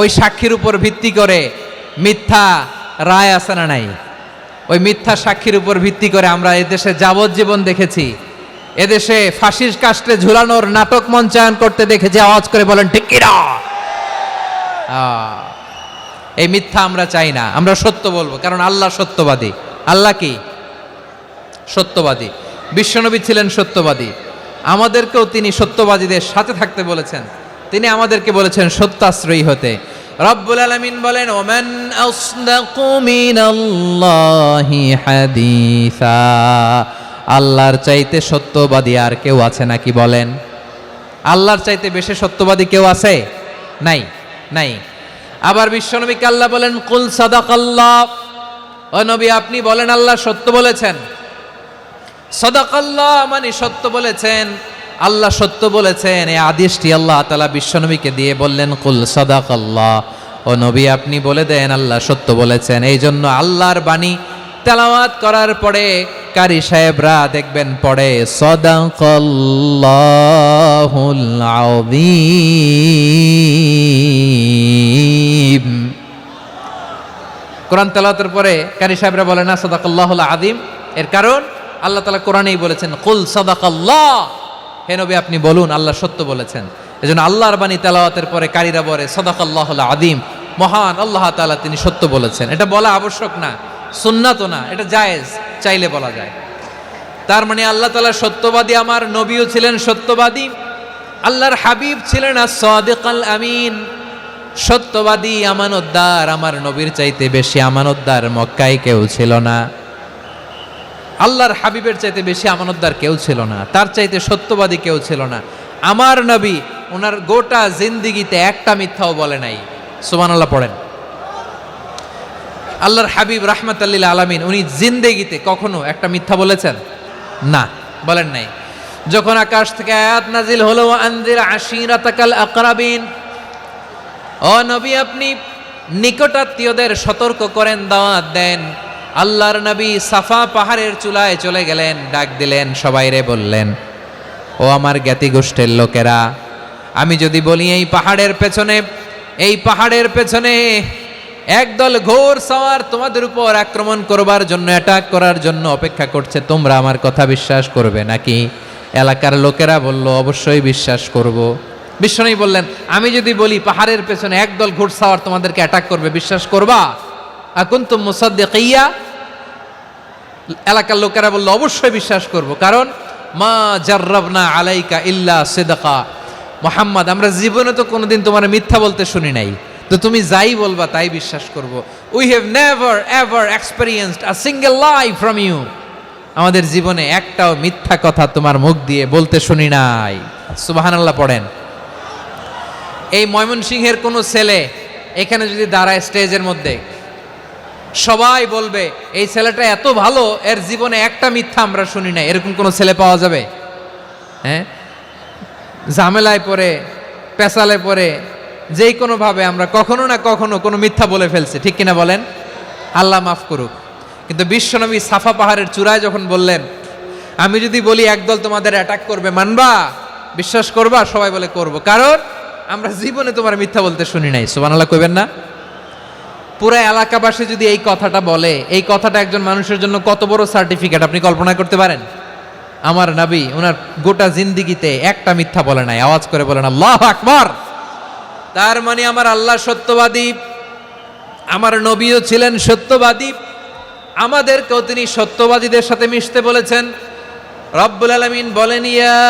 ওই সাক্ষীর উপর ভিত্তি করে মিথ্যা রায় আছে না নাই? ওই মিথ্যা সাক্ষীর উপর ভিত্তি করে আমরা এদেশে যাবজ্জীবন দেখেছি, এদেশে ফাঁসির কাস্টে ঝুলানোর নাটক মঞ্চায়ন করতে দেখেছি। আওয়াজ করে বলেন ঠিক কিনা? এই মিথ্যা আমরা চাই না, আমরা সত্য বলবো, কারণ আল্লাহ সত্যবাদী। আল্লাহ কি? সত্যবাদী। বিশ্বনবী ছিলেন সত্যবাদী, আমাদেরকেও তিনি সত্যবাদীদের সাথে থাকতে বলেছেন। তিনি আমাদেরকে বলেছেন সত্যাশ্রয়ী হতে। রব্বুল আলামিন বলেন, ওমান আসদাকু মিনাল্লাহি হাদিসা, আল্লাহর চাইতে সত্যবাদী আর কেউ আছে নাকি বলেন? আল্লাহর চাইতে বেশি সত্যবাদী কেউ আছে? নাই, নাই। আবার বিশ্বনবীকে আল্লাহ বলেন, কুল সাদাকাল্লাহ, ও নবী আপনি বলেন আল্লাহ সত্য বলেছেন। সাদাকাল্লাহ মানে সত্য বলেছেন, আল্লাহ সত্য বলেছেন। এই আদেশটি আল্লাহ তাআলা বিশ্বনবীকে দিয়ে বললেন, কুল সাদাকাল্লাহ, ও নবী আপনি বলে দেন আল্লাহ সত্য বলেছেন। এই জন্য আল্লাহর বাণী তেলাওয়াত করার পরে কারি সাহেবরা দেখবেন পড়ে সাদাকাল্লাহুল আযীম। কোরআন তেলাওয়াতের পরে কারি সাহেবরা বলে না সাদাকাল্লাহুল আযীম, এর কারণ আল্লাহ তাআলা কোরআনেই বলেছেন কুল সাদাকাল্লাহ, হে নবী আপনি বলুন আল্লাহ সত্য বলেছেন। এজন্য আল্লাহর বাণী তেলাওয়াতের পরে কারীরা বলে সাদাকাল্লাহুল আযীম, মহান আল্লাহ তাআলা তিনি সত্য বলেছেন। এটা বলা আবশ্যক না, সুন্নাতও না, এটা জায়েজ, চাইলে বলা যায়। তার মানে আল্লাহ তাআলা সত্যবাদী, আমার নবীও ছিলেন সত্যবাদী, আল্লাহর হাবিব ছিলেন as-সাদিকাল আমিন, সত্যবাদী আমানতদার। আমার নবীর চাইতে বেশি আমানতদার মক্কায় কেউ ছিল না, আল্লাহর হাবিবের চাইতে বেশি আমানতদার কেউ ছিল না, তার চাইতে সত্যবাদী কেউ ছিল না। আমার নবী ওনার গোটা জিন্দিগিতে একটা মিথ্যাও বলে নাই। সুবহানাল্লাহ পড়েন। আল্লাহর হাবিব রাহমাতাল লিল আলামিন উনি জিন্দেগিতে কখনো একটা মিথ্যা বলেছেন? না, বলেন নাই। যখন আকাশ থেকে আয়াত নাজিল হলো আনজির আশিরাতাকাল আকরাবিন, ও নবী আপনি নিকটাত্মীয়দের সতর্ক করেন, দাওয়াত দেন। আল্লাহর নবী সাফা পাহাড়ের চূড়ায় চলে গেলেন, ডাক দিলেন, সবাইরে বললেন ও আমার জ্ঞাতি গোষ্ঠীর লোকেরা, আমি যদি বলি এই পাহাড়ের পেছনে একদল ঘোর সওয়ার তোমাদের উপর আক্রমণ করবার জন্য, অ্যাটাক করার জন্য অপেক্ষা করছে, তোমরা আমার কথা বিশ্বাস করবে নাকি? এলাকার লোকেরা বলল অবশ্যই বিশ্বাস করব। বিশ্বনবী বললেন আমি যদি বলি পাহাড়ের পেছনে একদল ঘোর সওয়ার তোমাদেরকে অ্যাটাক করবে, বিশ্বাস করবা? আকুনতুম মুসাদ্দিকিয়া? এলাকার লোকেরা বলল অবশ্যই বিশ্বাস করব, কারণ মা জাররাবনা আলাইকা ইল্লা সিদকা, মুহাম্মদ আমরা জীবনে তো কোনোদিন তোমার মিথ্যা বলতে শুনি নাই, তো তুমি যাই বলবা তাই বিশ্বাস করব। We have never ever experienced a single lie from you, আমাদের জীবনে একটাও মিথ্যা কথা তোমার মুখ দিয়ে বলতে শুনি নাই। সুবহানাল্লাহ পড়েন। এই ময়মনসিংহের কোনো ছেলে এখানে যদি দাঁড়ায় স্টেজের মধ্যে, সবাই বলবে এই ছেলেটা এত ভালো, এর জীবনে একটা মিথ্যা আমরা শুনি নাই। এরকম কোনো ছেলে পাওয়া যাবে? হ্যাঁ, ঝামেলায় পড়ে, পেশালে পড়ে, যেই কোনোভাবে আমরা কখনো না কখনো কোনো মিথ্যা বলে ফেলছি, ঠিক কিনা বলেন? আল্লাহ মাফ করুক। কিন্তু বিশ্বনবী সাফা পাহাড়ের চূড়ায় যখন বললেন আমি যদি বলি একদল তোমাদের অ্যাটাক করবে, মানবা, বিশ্বাস করবা? সবাই বলে করব, কারণ আমরা জীবনে তোমার মিথ্যা বলতে শুনি নাই। সুবহানাল্লাহ কইবেন না? পুরা এলাকাবাসী যদি এই কথাটা বলে, এই কথাটা একজন মানুষের জন্য কত বড় সার্টিফিকেট আপনি কল্পনা করতে পারেন? আমার নবী ওনার গোটা জিন্দিগিতে একটা মিথ্যা বলে নাই। আওয়াজ করে বলেন আল্লাহু আকবার। তার মানে আমার আল্লাহ সত্যবাদী, আমার নবীও ছিলেন সত্যবাদী, আমাদেরকেও তিনি সত্যবাদীদের সাথে মিশতে বলেছেন। রব্বুল আলামিন বলেন ইয়া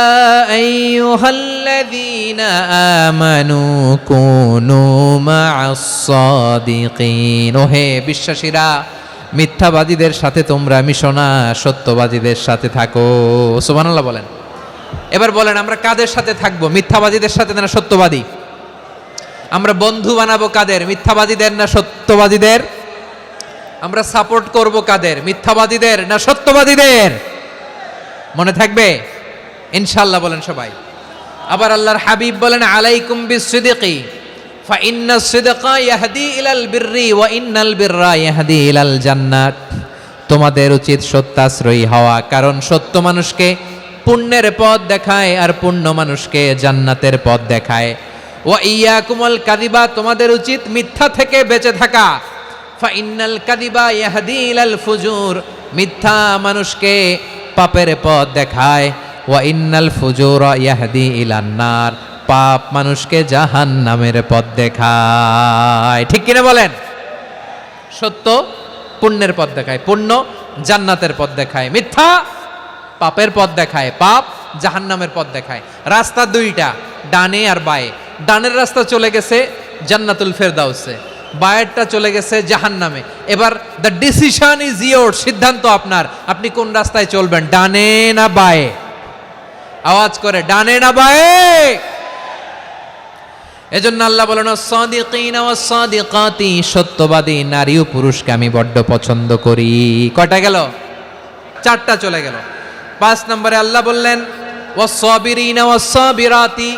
আইয়ুহাল্লাযীনা আমানু কুনু মা'আস সাদিকিন, ওহে বিশ্বাসীরা মিথ্যাবাদীদের সাথে তোমরা মিশো না, সত্যবাদীদের সাথে থাকো। সুবহানাল্লাহ বলেন। এবার বলেন আমরা কাদের সাথে থাকবো? মিথ্যাবাদীদের সাথে না সত্যবাদী? আমরা বন্ধু বানাবো কাদের? মিথ্যাবাদীদের না সত্যবাদীদের? আমরা সাপোর্ট করব কাদের? মিথ্যাবাদীদের না সত্যবাদীদের? মনে থাকবে ইনশাআল্লাহ বলেন সবাই। আবার আল্লাহর হাবিব বলেন আলাইকুম বিসসিদকি ফা ইন্নাস সিদকা ইয়াহদি ইলাল বিররি ওয়া ইন্নাল বিররা ইয়াহদি ইলাল জান্নাত, তোমাদের উচিত সত্যাশ্রয়ী হওয়া, কারণ সত্য মানুষকে পুণ্যের পথ দেখায় আর পুণ্য মানুষকে জান্নাতের পথ দেখায়। ওয়া ইয়াকুমুল কাযিবা, তোমাদের উচিত মিথ্যা থেকে বেঁচে থাকা। ফা ইন্নাল কাযিবা ইয়াহদি ইলাল ফুজুর, মিথ্যা মানুষকে পাপের পথ দেখায়। ওয়া ইন্নাল ফুজুরা ইয়াহদি ইলান নার, পাপ মানুষকে জাহান্নামের পথ দেখায়। ঠিক কিনা বলেন? সত্য পুণ্যের পথ দেখায়, পুণ্য জান্নাতের পথ দেখায়, মিথ্যা পাপের পথ দেখায়, পাপ জাহান্নামের পথ দেখায়। রাস্তা দুইটা, ডানে আর বায়ে। ডানের রাস্তা চলে গেছে জান্নাতুল ফেরদাউসে, বায়েরটা চলে গেছে জাহান্নামে। এবার দ্য ডিসিশন ইজ ইয়োর, সিদ্ধান্ত আপনার, আপনি কোন রাস্তায় চলবেন, ডানে না বায়ে? আওয়াজ করে ডানে না বায়ে? এজন্য আল্লাহ বলেন সাদিকিনা ওয়াস সাদিকাতি, সত্যবাদী নারী ও পুরুষকে আমি বড্ড পছন্দ করি। কয়টা গেল? চারটা চলে গেল। 5 নম্বরে আল্লাহ বললেন ওয়াস সাবিরিনা ওয়াস সাবিরাতি,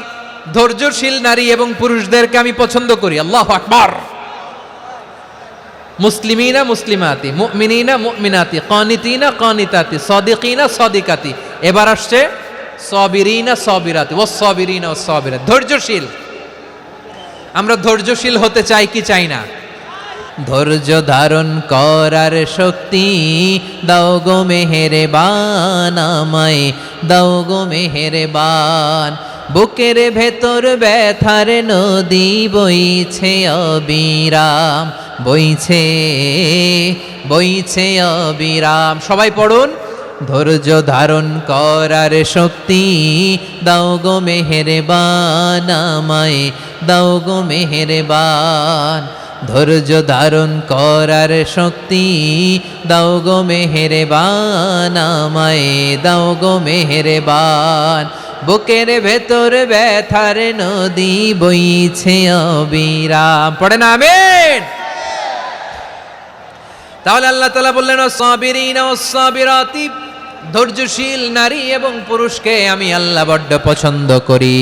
ধৈর্যশীল নারী এবং পুরুষদেরকে আমি পছন্দ করি। আল্লাহু আকবার। মুসলিমিনা মুসলিমাতি, মুমিনিনা মুমিনাতি, কানিতিনা কানিতাতি, সাদিকিনা সাদিকাতি। এবার আসছে সাবিরিনা সাবিরাতি, ওয়াস সাবিরিনা ওয়াস সাবিরাত, ধৈর্যশীল। আমরা ধৈর্যশীল হতে চাই কি চাই না? ধৈর্য ধারণ করার শক্তি দাও গো মেহেরবান, আমায় দাও গো মেহেরবান। বুকের ভেতর ব্যথার নদী বইছে অবিরাম, বইছে বইছে অবিরাম। সবাই পড়ুন, ধৈর্য ধারণ করার শক্তি দাও গো মেহেরবান, আমায় দাও গো মেহেরবান। ধৈর্য ধারণ করার শক্তি দাও গো মেহেরবান, আমায় দাও গো মেহেরবান। বুকের ভেতর ব্যথার নদী বইছে অবিরাম। পড়েন আমিন। তাহলে আল্লাহ তাআলা বললেন সাবিরিনা ওয়াস-সাবিরাতি, ধৈর্যশীল নারী এবং পুরুষকে আমি আল্লাহ বড্ড পছন্দ করি।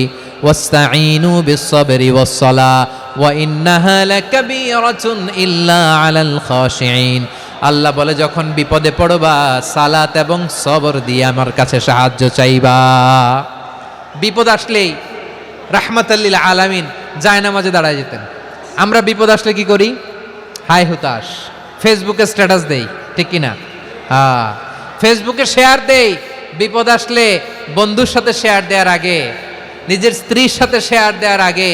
ওয়াস্তাঈনু বিস-সাবরি ওয়াস-সালাহ ওয়া ইন্নাহা লাকাবীরাতুন ইল্লা আলাল খাশিঈন। আল্লাহ বলে যখন বিপদে পড়বা সালাত এবং সবর দিয়ে আমার কাছে সাহায্য চাইবা। বিপদ আসলেই রাহমাতাল লিল আলামিন জায়নামাজে দাঁড়ায় যেতেন। আমরা বিপদ আসলে কি করি? হায় হুতাশ, ফেসবুকে স্ট্যাটাস দেই, ঠিক কিনা? হ্যাঁ, ফেসবুকে শেয়ার দেই। বিপদ আসলে বন্ধুর সাথে শেয়ার দেওয়ার আগে, নিজের স্ত্রীর সাথে শেয়ার দেওয়ার আগে,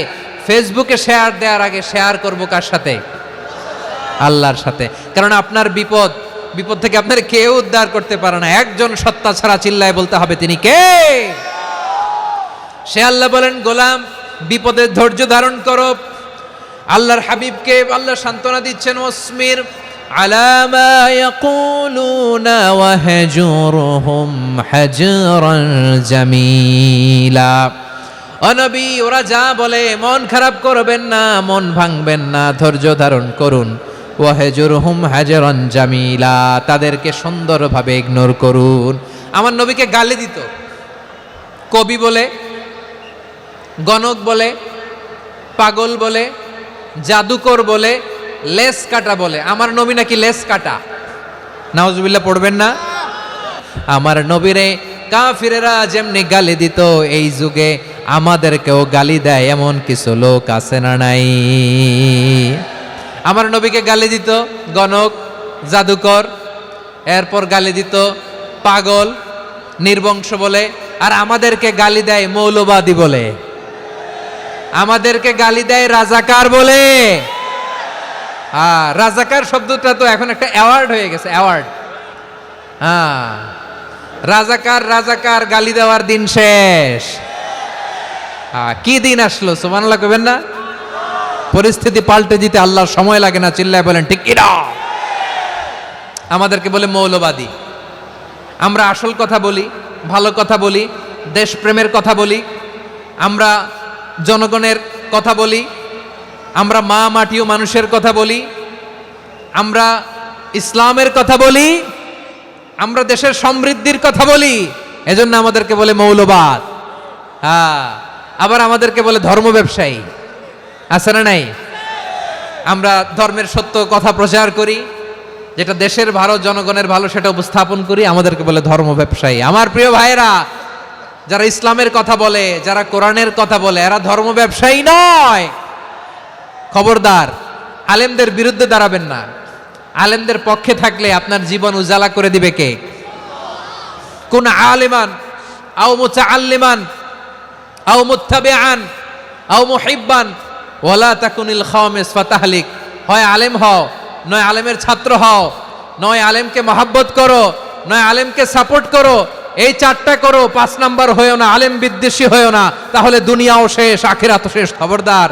ফেসবুকে শেয়ার দেওয়ার আগে শেয়ার করব কার সাথে? আল্লাহর সাথে। কারণ আপনার বিপদ থেকে আপনার কেউ উদ্ধার করতে পারে না, একজন সত্তা ছাড়া। চিল্লায় বলতে হবে তিনি কে? সে আল্লাহ বলেন, গোলাম বিপদের ধৈর্য ধারণ করো। আল্লাহর হাবিবকে আল্লাহ সান্ত্বনা দিচ্ছেন, ওয়াসমির আলা মা ইয়াকুলুনা ওয়াহজুরহুম হাজরান জামিলা। ও নবী, ওরা যা বলে মন খারাপ করবেন না, মন ভাঙবেন না, ধৈর্য ধারণ করুন। ওয়াহজুরহুম হাজরান জামিলা, তাদেরকে সুন্দরভাবে ইগনোর করুন। আমার নবীকে গালি দিত কবি বলে, গণক বলে, পাগল বলে, জাদুকর বলে, লেস কাটা বলে। আমার নবী নাকি লেস কাটা? নাউজুবিল্লাহ পড়বেন না? আমার নবীরে কাফিরেরা যেমনি গালি দিত, এই যুগে আমাদেরকেও গালি দেয় এমন কিছু লোক আছে না নাই? আমার নবীকে গালি দিত গণক, জাদুকর, এরপর গালি দিত পাগল, নির্বংশ বলে, আর আমাদেরকে গালি দেয় মৌলবাদী বলে, আমাদেরকে গালি দেয় রাজাকার বলে। রাজাকার শব্দটা তো এখন একটা অ্যাওয়ার্ড হয়ে গেছে, অ্যাওয়ার্ড। রাজাকার রাজাকার গালি দেওয়ার দিন শেষ। কি দিন আসলো, সুবহানাল্লাহ কইবেন না? পরিস্থিতি পাল্টে দিতে আল্লাহর সময় লাগে না, চিল্লায় বলেন ঠিক কিনা? আমাদেরকে বলে মৌলবাদী। আমরা আসল কথা বলি, ভালো কথা বলি, দেশপ্রেমের কথা বলি, আমরা জনগণের কথা বলি, আমরা মা মাটি ও মানুষের কথা বলি, আমরা ইসলামের কথা বলি, আমরা দেশের সমৃদ্ধির কথা বলি। এজন্য আমাদেরকে বলে মৌলবাদ। আবার আমাদেরকে বলে ধর্ম ব্যবসায়ী, আছে না নাই? আমরা ধর্মের সত্য কথা প্রচার করি, যেটা দেশের ভালো, জনগণের ভালো, সেটা উপস্থাপন করি, আমাদেরকে বলে ধর্ম ব্যবসায়ী। আমার প্রিয় ভাইরা, যারা ইসলামের কথা বলে, যারা কোরআনের কথা বলে, এরা ধর্ম ব্যবসায়ী নয়। খবরদার, আলেমদের বিরুদ্ধে দাঁড়াবেন না। আলেমদের পক্ষে থাকলে আপনার জীবন উজালা করে দিবে কে? কোন আলিমান আও মুতাআল্লিমান আও মুত্তাবিআন আও মুহিব্বান ওয়ালা তাকুনিল খামিস ফাতাহলিক। হয় আলেম হও, নয় আলেমের ছাত্র হও, নয় আলেমকে মহব্বত করো, নয় আলেমকে সাপোর্ট করো। এই চারটা করো, 5 নাম্বার হয়েও না, আলেম বিদ্বেষী হয়েও না, তাহলে দুনিয়াও শেষ, আখিরাতও শেষ। খবরদার,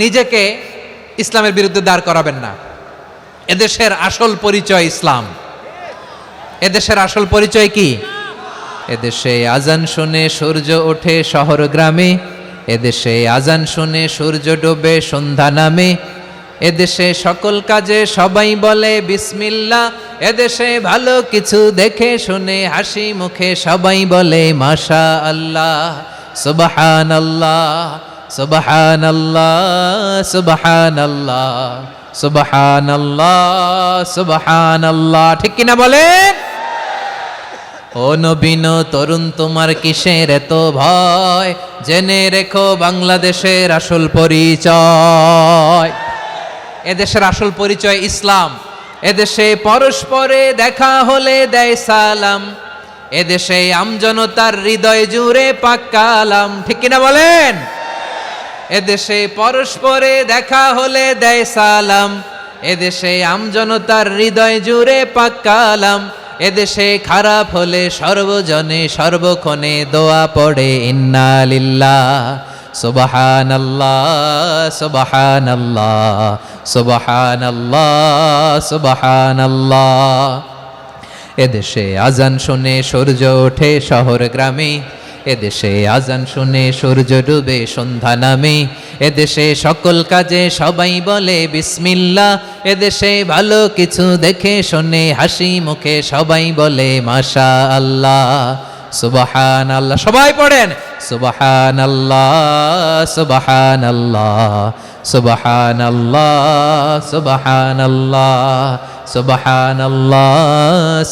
নিজেকে ইসলামের বিরুদ্ধে দাঁড় করাবেন না। এদেশের আসল পরিচয় ইসলাম। এদেশের আসল পরিচয় কি? এদেশে আজান শুনে সূর্য ওঠে শহর গ্রামে, এদেশে আজান শুনে সূর্য ডোবে সন্ধ্যা নামে, এদেশে সকল কাজে সবাই বলে বিসমিল্লাহ, এদেশে ভালো কিছু দেখে শুনে হাসি মুখে সবাই বলে মাশা আল্লাহ, সুবহানাল্লাহ সুবহানাল্লাহ সুবহানাল্লাহ। সুবহানাল্লাহ সুবহানাল্লাহ, ঠিক কিনা বলেন? ও নবীন তরুণ, তোমার কিসের এত ভয়? জেনে রেখো বাংলাদেশের আসল পরিচয়। এদেশের আসল পরিচয় ইসলাম। এদেশে পরস্পরে দেখা হলে দেয় সালাম, এদেশে আমজনতার হৃদয় জুড়ে পাক কালাম, ঠিক কিনা বলেন? এদেশে পরস্পরে দেখা হলে দেয় সালাম, এদেশে আমজনতার হৃদয় জুড়ে পাক কালাম, এদেশে খারাপ হলে সর্বজনে সর্বক্ষণে দোয়া পড়ে ইন্না লিল্লাহ সুবহানাল্লাহ সুবহানাল্লাহ সুবহানাল্লাহ সুবহানাল্লাহ। এদেশে আজান শুনে সূর্য ওঠে শহর গ্রামে, এদেশে আজান শুনে সূর্য ডুবে সন্ধ্যা নামে, এদেশে সকল কাজে সবাই বলে বিসমিল্লাহ, এদেশে ভালো কিছু দেখে শুনে হাসি মুখে সবাই বলে মাশা আল্লাহ সুবহানাল্লাহ। সবাই পড়েন সুবহানাল্লাহ সুবহানাল্লাহ সুবহানাল্লাহ সুবহানাল্লাহ সুবহানাল্লাহ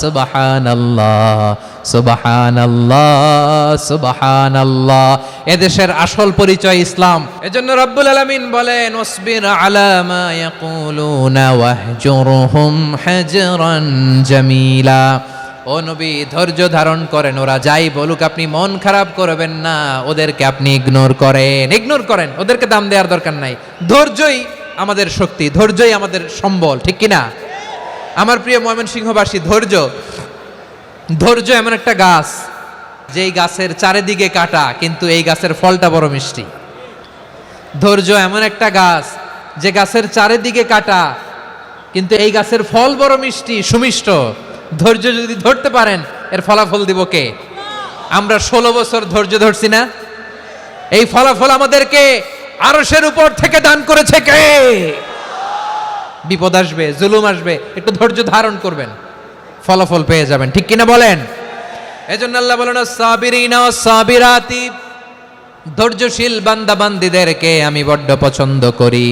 সুবহানাল্লাহ সুবহানাল্লাহ সুবহানাল্লাহ। এদেশের আসল পরিচয় ইসলাম। এজন্য রব্বুল আলামিন বলেন ওয়াসবির আলা মা ইয়াকুলুনা ওয়াহজুরহুম হাজরান জামিলা। ও নবী, ধৈর্য ধারণ করেন, ওরা যাই বলুক আপনি মন খারাপ করবেন না, ওদেরকে আপনি ইগনোর করেন, ওদেরকে দাম দেওয়ার দরকার নাই। ধৈর্যই আমাদের শক্তি, ধৈর্যই আমাদের সম্বল, ঠিক কিনা? আমার প্রিয় ময়মনসিংহবাসী, ধৈর্য এমন একটা গাছ, যেই গাছের চারিদিকে কাটা কিন্তু এই গাছের ফলটা বড় মিষ্টি। ধৈর্য এমন একটা গাছ, যে গাছের চারিদিকে কাটা কিন্তু এই গাছের ফল বড় মিষ্টি সুমিষ্ট। ধৈর্য যদি ধরতে পারেন, এর ফলাফল দিব কে? আমরা 16 বছর ধৈর্য ধরছি না? এই ফলাফল আমাদেরকে আরশের উপর থেকে দান করেছে কে? বিপদ আসবে, জুলুম আসবে, একটু ধৈর্য ধারণ করবেন, ফলাফল পেয়ে যাবেন, ঠিক কিনা বলেন? এজন্য আল্লাহ বলেন সাবিরিনা ওয়াস সাবিরাতি, ধৈর্যশীল বান্দা বান্দীদেরকে আমি বড্ড পছন্দ করি।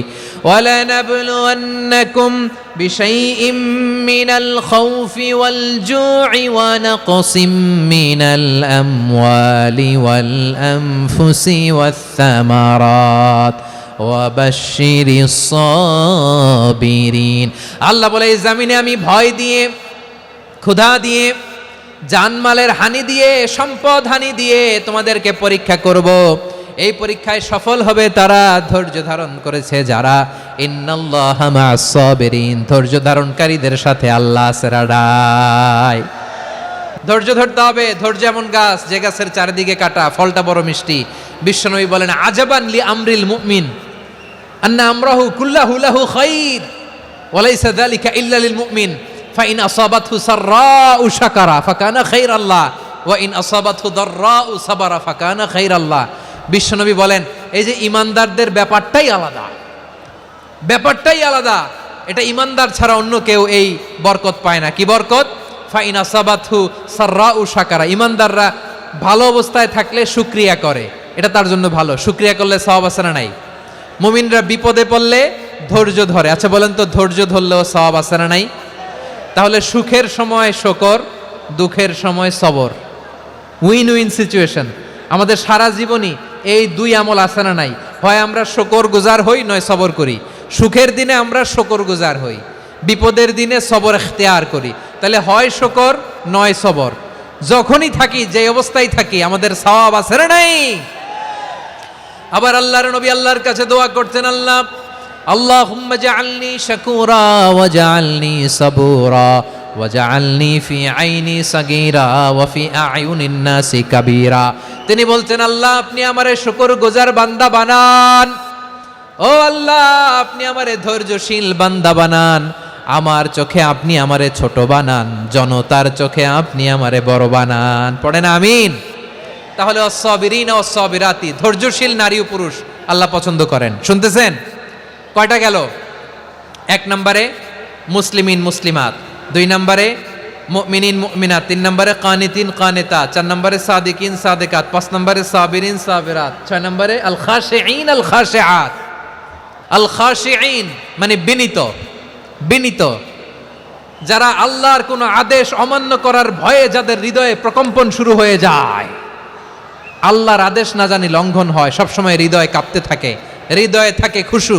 ওয়ালা নাবলুওয়ান্নাকুম বিশাইইম মিনাল খাউফি ওয়াল জু'i ওয়া নাকসিম মিনাল আমওয়ালি ওয়াল আনফুসি ওয়াস সামারাত ওয়া বাশশিরিস সাবিরিন। আল্লাহ বলে, এই জমিনে আমি ভয় দিয়ে, ক্ষুধা দিয়ে, জানমালের হানি দিয়ে, সম্পদ হানি দিয়ে তোমাদেরকে পরীক্ষা করব। এই পরীক্ষায় সফল হবে তারা ধৈর্য ধারণ করেছে যারা। ইন্নাল্লাহা মা'আস সাবিরিন, ধৈর্য ধারণকারীদের সাথে আল্লাহ আছে রাডাই। ধৈর্য ধরতে হবে। ধৈর্য এমন গাছ, যে গাছের চারিদিকে কাটা, ফলটা বড় মিষ্টি। বিশ্বনবী বলেন আজাবান লি আমরিল মুমিন আন্না আমরাহু কুল্লাহু লাহু খাইর ওয়া লাইসা যালিকা ইল্লা লিল মুমিন ফাইন আসাবাতহু সাররাউ শাকারা ফাকানা খাইরাল্লাহ ওয়া ইন আসাবাতহু দাররাউ সাবারা ফাকানা খাইরাল্লাহ। বিশ্বনবী বলেন, এই যে ইমানদারদের ব্যাপারটাই আলাদা, ব্যাপারটাই আলাদা। এটা ইমানদার ছাড়া অন্য কেউ এই বরকত পায় না। কি বরকত? ফাইন আসাবাতহু সাররাউ শাকারা। ইমানদাররা ভালো অবস্থায় থাকলে শুকরিয়া করে, এটা তার জন্য ভালো। শুকরিয়া করলে সওয়াব আছে না নাই? মুমিনরা বিপদে পড়লে ধৈর্য ধরে। আচ্ছা বলেন তো, ধৈর্য ধরলেও সওয়াব আছে না নাই? তাহলে সুখের সময় শকর, দুঃখের সময় সবর, উইন উইন সিচুয়েশন। আমাদের সারা জীবনই এই দুই আমল আছে না নাই? হয় আমরা শকর গুজার হই, নয় সবর করি। সুখের দিনে আমরা শকর গুজার হই, বিপদের দিনে সবর ইখতিয়ার করি। তাহলে হয় শকর নয় সবর। যখনই থাকি, যে অবস্থায় থাকি, আমাদের সওয়াব আছে না নাই? আবার আল্লাহর নবী আল্লাহর কাছে দোয়া করতেন, আল্লাহ আল্লাহুম্মা জাআলনি শাকুরা ওয়া জাআলনি সাবুরা ওয়া জাআলনি ফি আইনি সাগীরা ওয়া ফি আ'য়ুনিন নাসি কাবীরা। তিনি বলতেন, আল্লাহ আপনি আমারে শুকরগুজার বান্দা বানান, ও আল্লাহ আপনি আমারে ধৈর্যশীল বান্দা বানান, আমার চোখে আপনি আমারে ছোট বানান, জনতার চোখে আপনি আমারে বড় বানান। পড়েন আমিন। তাহলে আস-সাবিরিনা ওয়াস-সাবিরাতি, ধৈর্যশীল নারী ও পুরুষ আল্লাহ পছন্দ করেন। শুনতেছেন? কয়টা গেল? 1 নম্বরে মুসলিমিন মুসলিমাত, 2 নম্বরে মুমিনিন মুমিনাত, 3 নম্বরে কানিতিন কানিতাত, 4 নম্বরে সাদিকিন সাদিকাত, 5 নম্বরে সাবিরিন সাবিরাত, 6 নম্বরে আল খাশিঈন আল খাশিআত। আল খাশিঈন মানে বিনীত, বিনীত, যারা আল্লাহর কোনো আদেশ অমান্য করার ভয়ে যাদের হৃদয়ে প্রকম্পন শুরু হয়ে যায়, আল্লাহর আদেশ না জানি লঙ্ঘন হয়, সবসময় হৃদয় কাঁপতে থাকে, হৃদয়ে থাকে খুশু।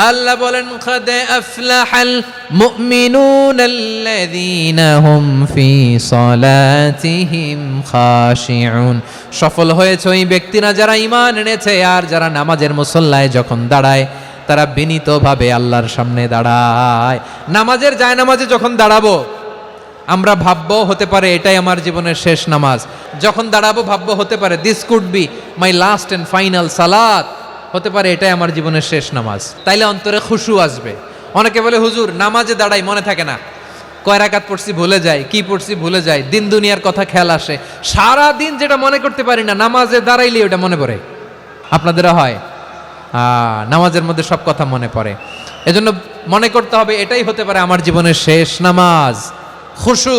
আল্লাহ বলেন قد أفلح المؤمنون الذين هم في صلاتهم خاشعون। সফল হয়েছে ওই ব্যক্তিরা যারা ঈমান এনেছে আর যারা নামাজের মুসল্লায় যখন দাঁড়ায় তারা বিনীতভাবে আল্লাহর সামনে দাঁড়ায়। নামাজের জায়নামাজে যখন দাঁড়াবো আমরা ভাববো হতে পারে এটাই আমার জীবনের শেষ নামাজ, যখন দাঁড়াবো ভাববো হতে পারে this could be my last and final সালাত, হতে পারে এটাই আমার জীবনের শেষ নামাজ। তাইলে অন্তরে খুশু আসবে। অনেকে বলে হুজুর নামাজে দাঁড়াই মনে থাকে না, কয় রাকাত পড়ছি ভুলে যাই, কি পড়ছি ভুলে যাই, দিন দুনিয়ার কথা খেয়াল আসে, সারা দিন যেটা মনে করতে পারি না নামাজে দাঁড়াইলে ওটা মনে পড়ে। আপনাদেরও হয়? নামাজের মধ্যে সব কথা মনে পড়ে। এজন্য মনে করতে হবে এটাই হতে পারে আমার জীবনের শেষ নামাজ। খুশু,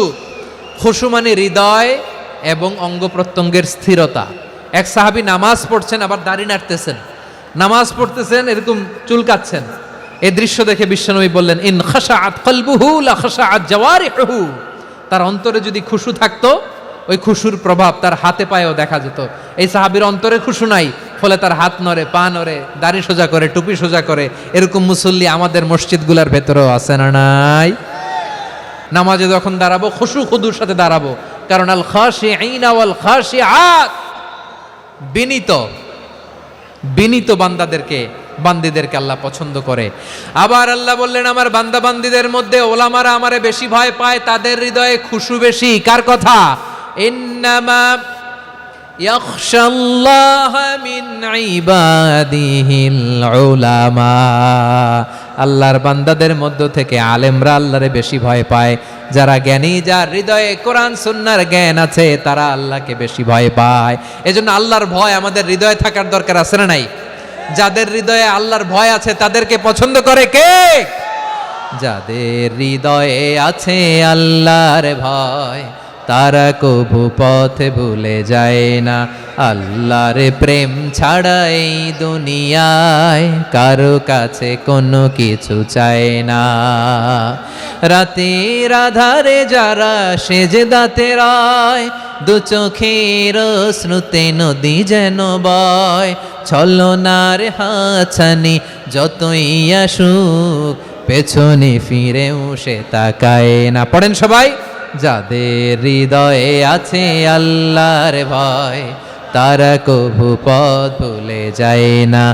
খুশু মানে হৃদয় এবং অঙ্গ প্রত্যঙ্গের স্থিরতা। এক সাহাবী নামাজ পড়ছেন আবার দাড়ি নাড়তেছেন, নামাজ পড়তেছেন এরকম চুলকাচ্ছেন। এই দৃশ্য দেখে বিশ্বনবী বললেন ইন খাশাআত কলবুহু লা খাশাআত জাওয়ারিহুহু। তার অন্তরে যদি খুশু থাকতো ওই খুশুর প্রভাব তার হাতে পায়েও দেখা যেত। এই সাহাবীর অন্তরে খুশু নাই, ফলে তার হাত নড়ে, পা নড়ে, দাড়ি সোজা করে, টুপি সোজা করে। এরকম মুসল্লি আমাদের মসজিদগুলোর ভেতরেও আছে না নাই? নামাজে যখন দাঁড়াবো খুশু খুদুর সাথে দাঁড়াবো, কারণ আল খাশিঈনা ওয়াল খাশিআত, বিনীত, বিনীত বান্দিদেরকে আল্লাহ পছন্দ করে। আবার আল্লাহ বললেন আমার বান্দা বান্দিদের মধ্যে ওলামারা আমারে বেশি ভয় পায়, তাদের হৃদয়ে খুশু বেশি। কার কথা? ইন্নামা ইয়াখশাল্লাহা মিন ইবাদিহিল উলামা। আল্লাহর বান্দাদের মধ্য থেকে আলেমরা আল্লাহরে বেশি ভয় পায়। যারা জ্ঞানী, যার হৃদয়ে কোরআন সুন্নাহর জ্ঞান আছে, তারা আল্লাহকে বেশি ভয় পায়। এজন্য আল্লাহর ভয় আমাদের হৃদয়ে থাকার দরকার আছে না নাই? যাদের হৃদয়ে আল্লাহর ভয় আছে তাদেরকে পছন্দ করে কে? যাদের হৃদয়ে আছে আল্লাহর ভয় তারা কবু পথ ভুলে যায় না। আল্লাহর প্রেম ছাড়া এই দুনিয়ায় কারো কাছে কোনো কিছু চায় না। রাতের আধারে যারা সেজদাতে রয়, দু চোখের শ্রুতে নদী যেন বয়। ছলনার হাছানি যতই আসুক পেছনে ফিরেও সে তাকায় না। পড়েন সবাই। যাদের হৃদয়ে আছে আল্লাহর ভয় তারা কভু পথ ভুলে যায় না।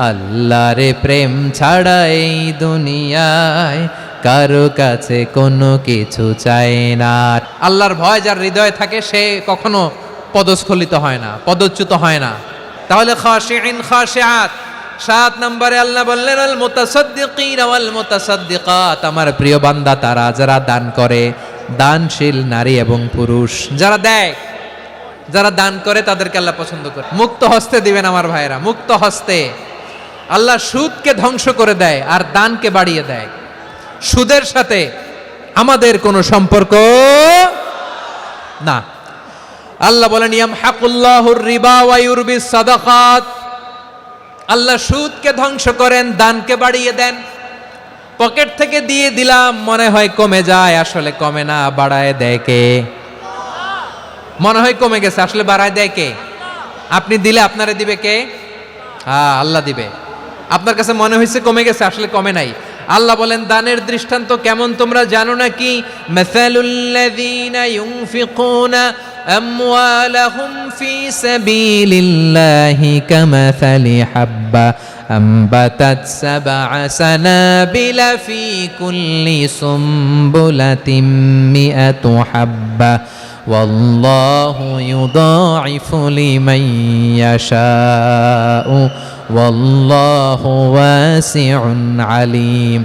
আল্লাহর প্রেম ছাড়া এই দুনিয়ায় কারো কাছে কোনো কিছু চায় না। আল্লাহর ভয় যার হৃদয়ে থাকে সে কখনো পদস্খলিত হয় না, পদচ্যুত হয় না। তাহলে খাশিঈন খাশিআত। 7 নম্বরে আল্লাহ বললেন আল মুতাসাদ্দিকিন ওয়াল মুতাসাদ্দিকাত। আমার প্রিয় বান্দা তারা যারা দান করে, দানশীল নারী এবং পুরুষ যারা দেয়, যারা দান করে তাদেরকে আল্লাহ পছন্দ করে। মুক্ত হস্তে দিবেন আমার ভাইরা, মুক্ত হস্তে। আল্লাহ সুদকে ধ্বংস করে দেয় আর দানকে বাড়িয়ে দেয়। সুদের সাথে আমাদের কোনো সম্পর্ক না। আল্লাহ বলেন ইয়ামহাকুল্লাহুর রিবা ওয়া ইউরবিস সাদাকাত। আল্লাহ সুদকে ধ্বংস করেন, দানকে বাড়িয়ে দেন। পকেট থেকে দিয়ে দিলাম মনে হয় কমে যায়, আসলে কমে না, বাড়ায় দেয় কে? মনে হয় কমে গেছে, আসলে বাড়ায় দেয় কে? আপনি দিলে আপনারে দিবে কে? আল্লাহ দিবে। আপনার কাছে মনে হয়েছে কমে গেছে, আসলে কমে নাই। আল্লাহ বলেন দানের দৃষ্টান্ত কেমন তোমরা জানো নাকি? মাসালুল্লাযীনা ইউনফিকুনা আমওয়ালাহুম ফি সাবিলিল্লাহি কামাসালি হাব্বা أنبتت 7 سنابل في كل سنبلة 100 حبة والله يضاعف لمن يشاء والله واسع عليم।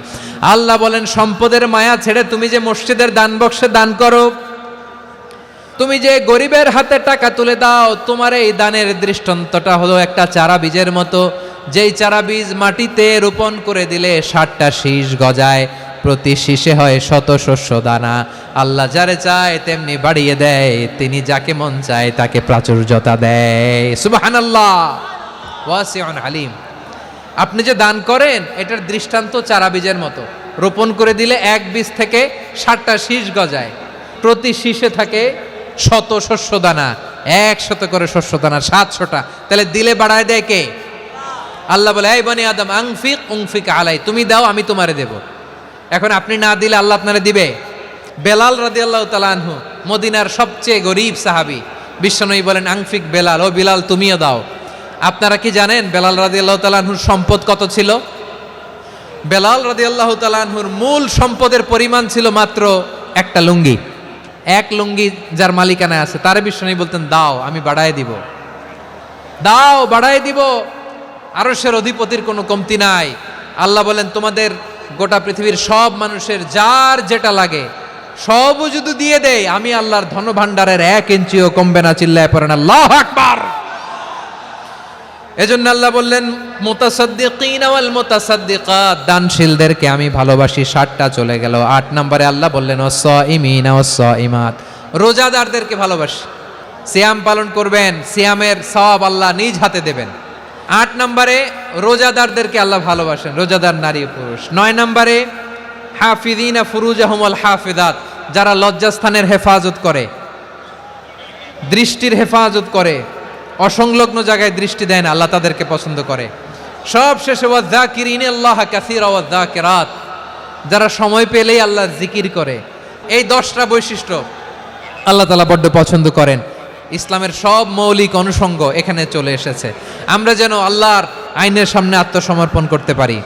আল্লাহ বলেন সম্পদের মায়া ছেড়ে তুমি যে মসজিদের দান বক্সে দান করো, তুমি যে গরিবের হাতে টাকা তুলে দাও, তোমার এই দানের দৃষ্টান্তটা হলো একটা চারা বীজের মতো। যেই চারা বীজ মাটিতে রোপণ করে দিলে 60টা শীষ গজায়, প্রতি শীষে হয় 100 শস্য দানা। আল্লাহ যারে চায় তেমনি বাড়িয়ে দেয়, তিনি যাকে মন চায় তাকে প্রাচুর্যতা দেয়। সুবহানাল্লাহ, ওয়াসিউন আলিম। আপনি যে দান করেন এটার দৃষ্টান্ত চারা বীজের মতো, রোপণ করে দিলে এক বীজ থেকে 60টা শীষ গজায়, প্রতি শীষে থাকে 100 শস্য দানা, 100 করে শস্য দানা 700টা। তাহলে দিলে বাড়ায় দেয় কে? আল্লাহ বলে, এই বনি আদম আনফিক উনফিক আলাই, তুমি দাও আমি তোমারে দেব। এখন আপনি না দিলে আল্লাহ আপনারে দিবে? বেলাল রাদিয়াল্লাহু তাআলা আনহু মদিনার সবচেয়ে গরীব সাহাবী, বিশ্বনবী বলেন আনফিক বেলাল, ও বিলাল তুমিও দাও। আপনারা কি জানেন বেলাল রাদিয়াল্লাহু তাআলা আনহুর সম্পদ কত ছিল? বেলাল রাদিয়াল্লাহু তাআলা আনহুর মূল সম্পদের পরিমাণ ছিল মাত্র একটা লুঙ্গি। এক লুঙ্গি যার মালিকানায় আছে তারে বিশ্বনবী বলতেন, দাও আমি বাড়ায় দিব, দাও বাড়ায় দিব। আরশের অধিপতির কোনো কমতি নাই। আল্লাহ বলেন, তোমাদের গোটা পৃথিবীর সব মানুষের যার যেটা লাগে সবও যদি দিয়ে দেয়, আমি আল্লাহর ধনভাণ্ডারের 1 ইঞ্চিও কমবে না। চিল্লায় পড়েন আল্লাহু আকবার। এজন্য আল্লাহ বললেন, মুতাসাদ্দিকিন ওয়াল মুতাসাদ্দিকাত, দানশীলদেরকে আমি ভালোবাসি। 60টা চলে গেল। 8 নম্বরে আল্লাহ বললেন, ওয়াস-সাইমিন ওয়াস-সাইমাত, রোজাদারদেরকে ভালোবাসি। সিয়াম পালন করবেন, সিয়ামের সওয়াব আল্লাহ নিজ হাতে দেবেন। 8 নম্বরে রোজাদারদেরকে আল্লাহ ভালোবাসেন, রোজাদার নারী পুরুষ। 9 নম্বরে হাফিযিনা ফুরুজাহুম ওয়াল হাফিযাত, যারা লজ্জাস্থানের হেফাজত করে, দৃষ্টির হেফাজত করে, অসংলগ্ন জায়গায় দৃষ্টি দেয় না, আল্লাহ তাদেরকে পছন্দ করে। সব শেষে ওয়াযাকিরিনাল্লাহ কাসীরা ওয়াযাকিরাত, যারা সময় পেলেই আল্লাহর জিকির করে। এই 10টা বৈশিষ্ট্য আল্লাহ তাআলা বড্ড পছন্দ করেন। ইসলামের সব মৌলিক অনুষঙ্গ এখানে চলে এসেছে। আমরা যেন আল্লাহর আইনের সামনে আত্মসমর্পণ করতে পারি।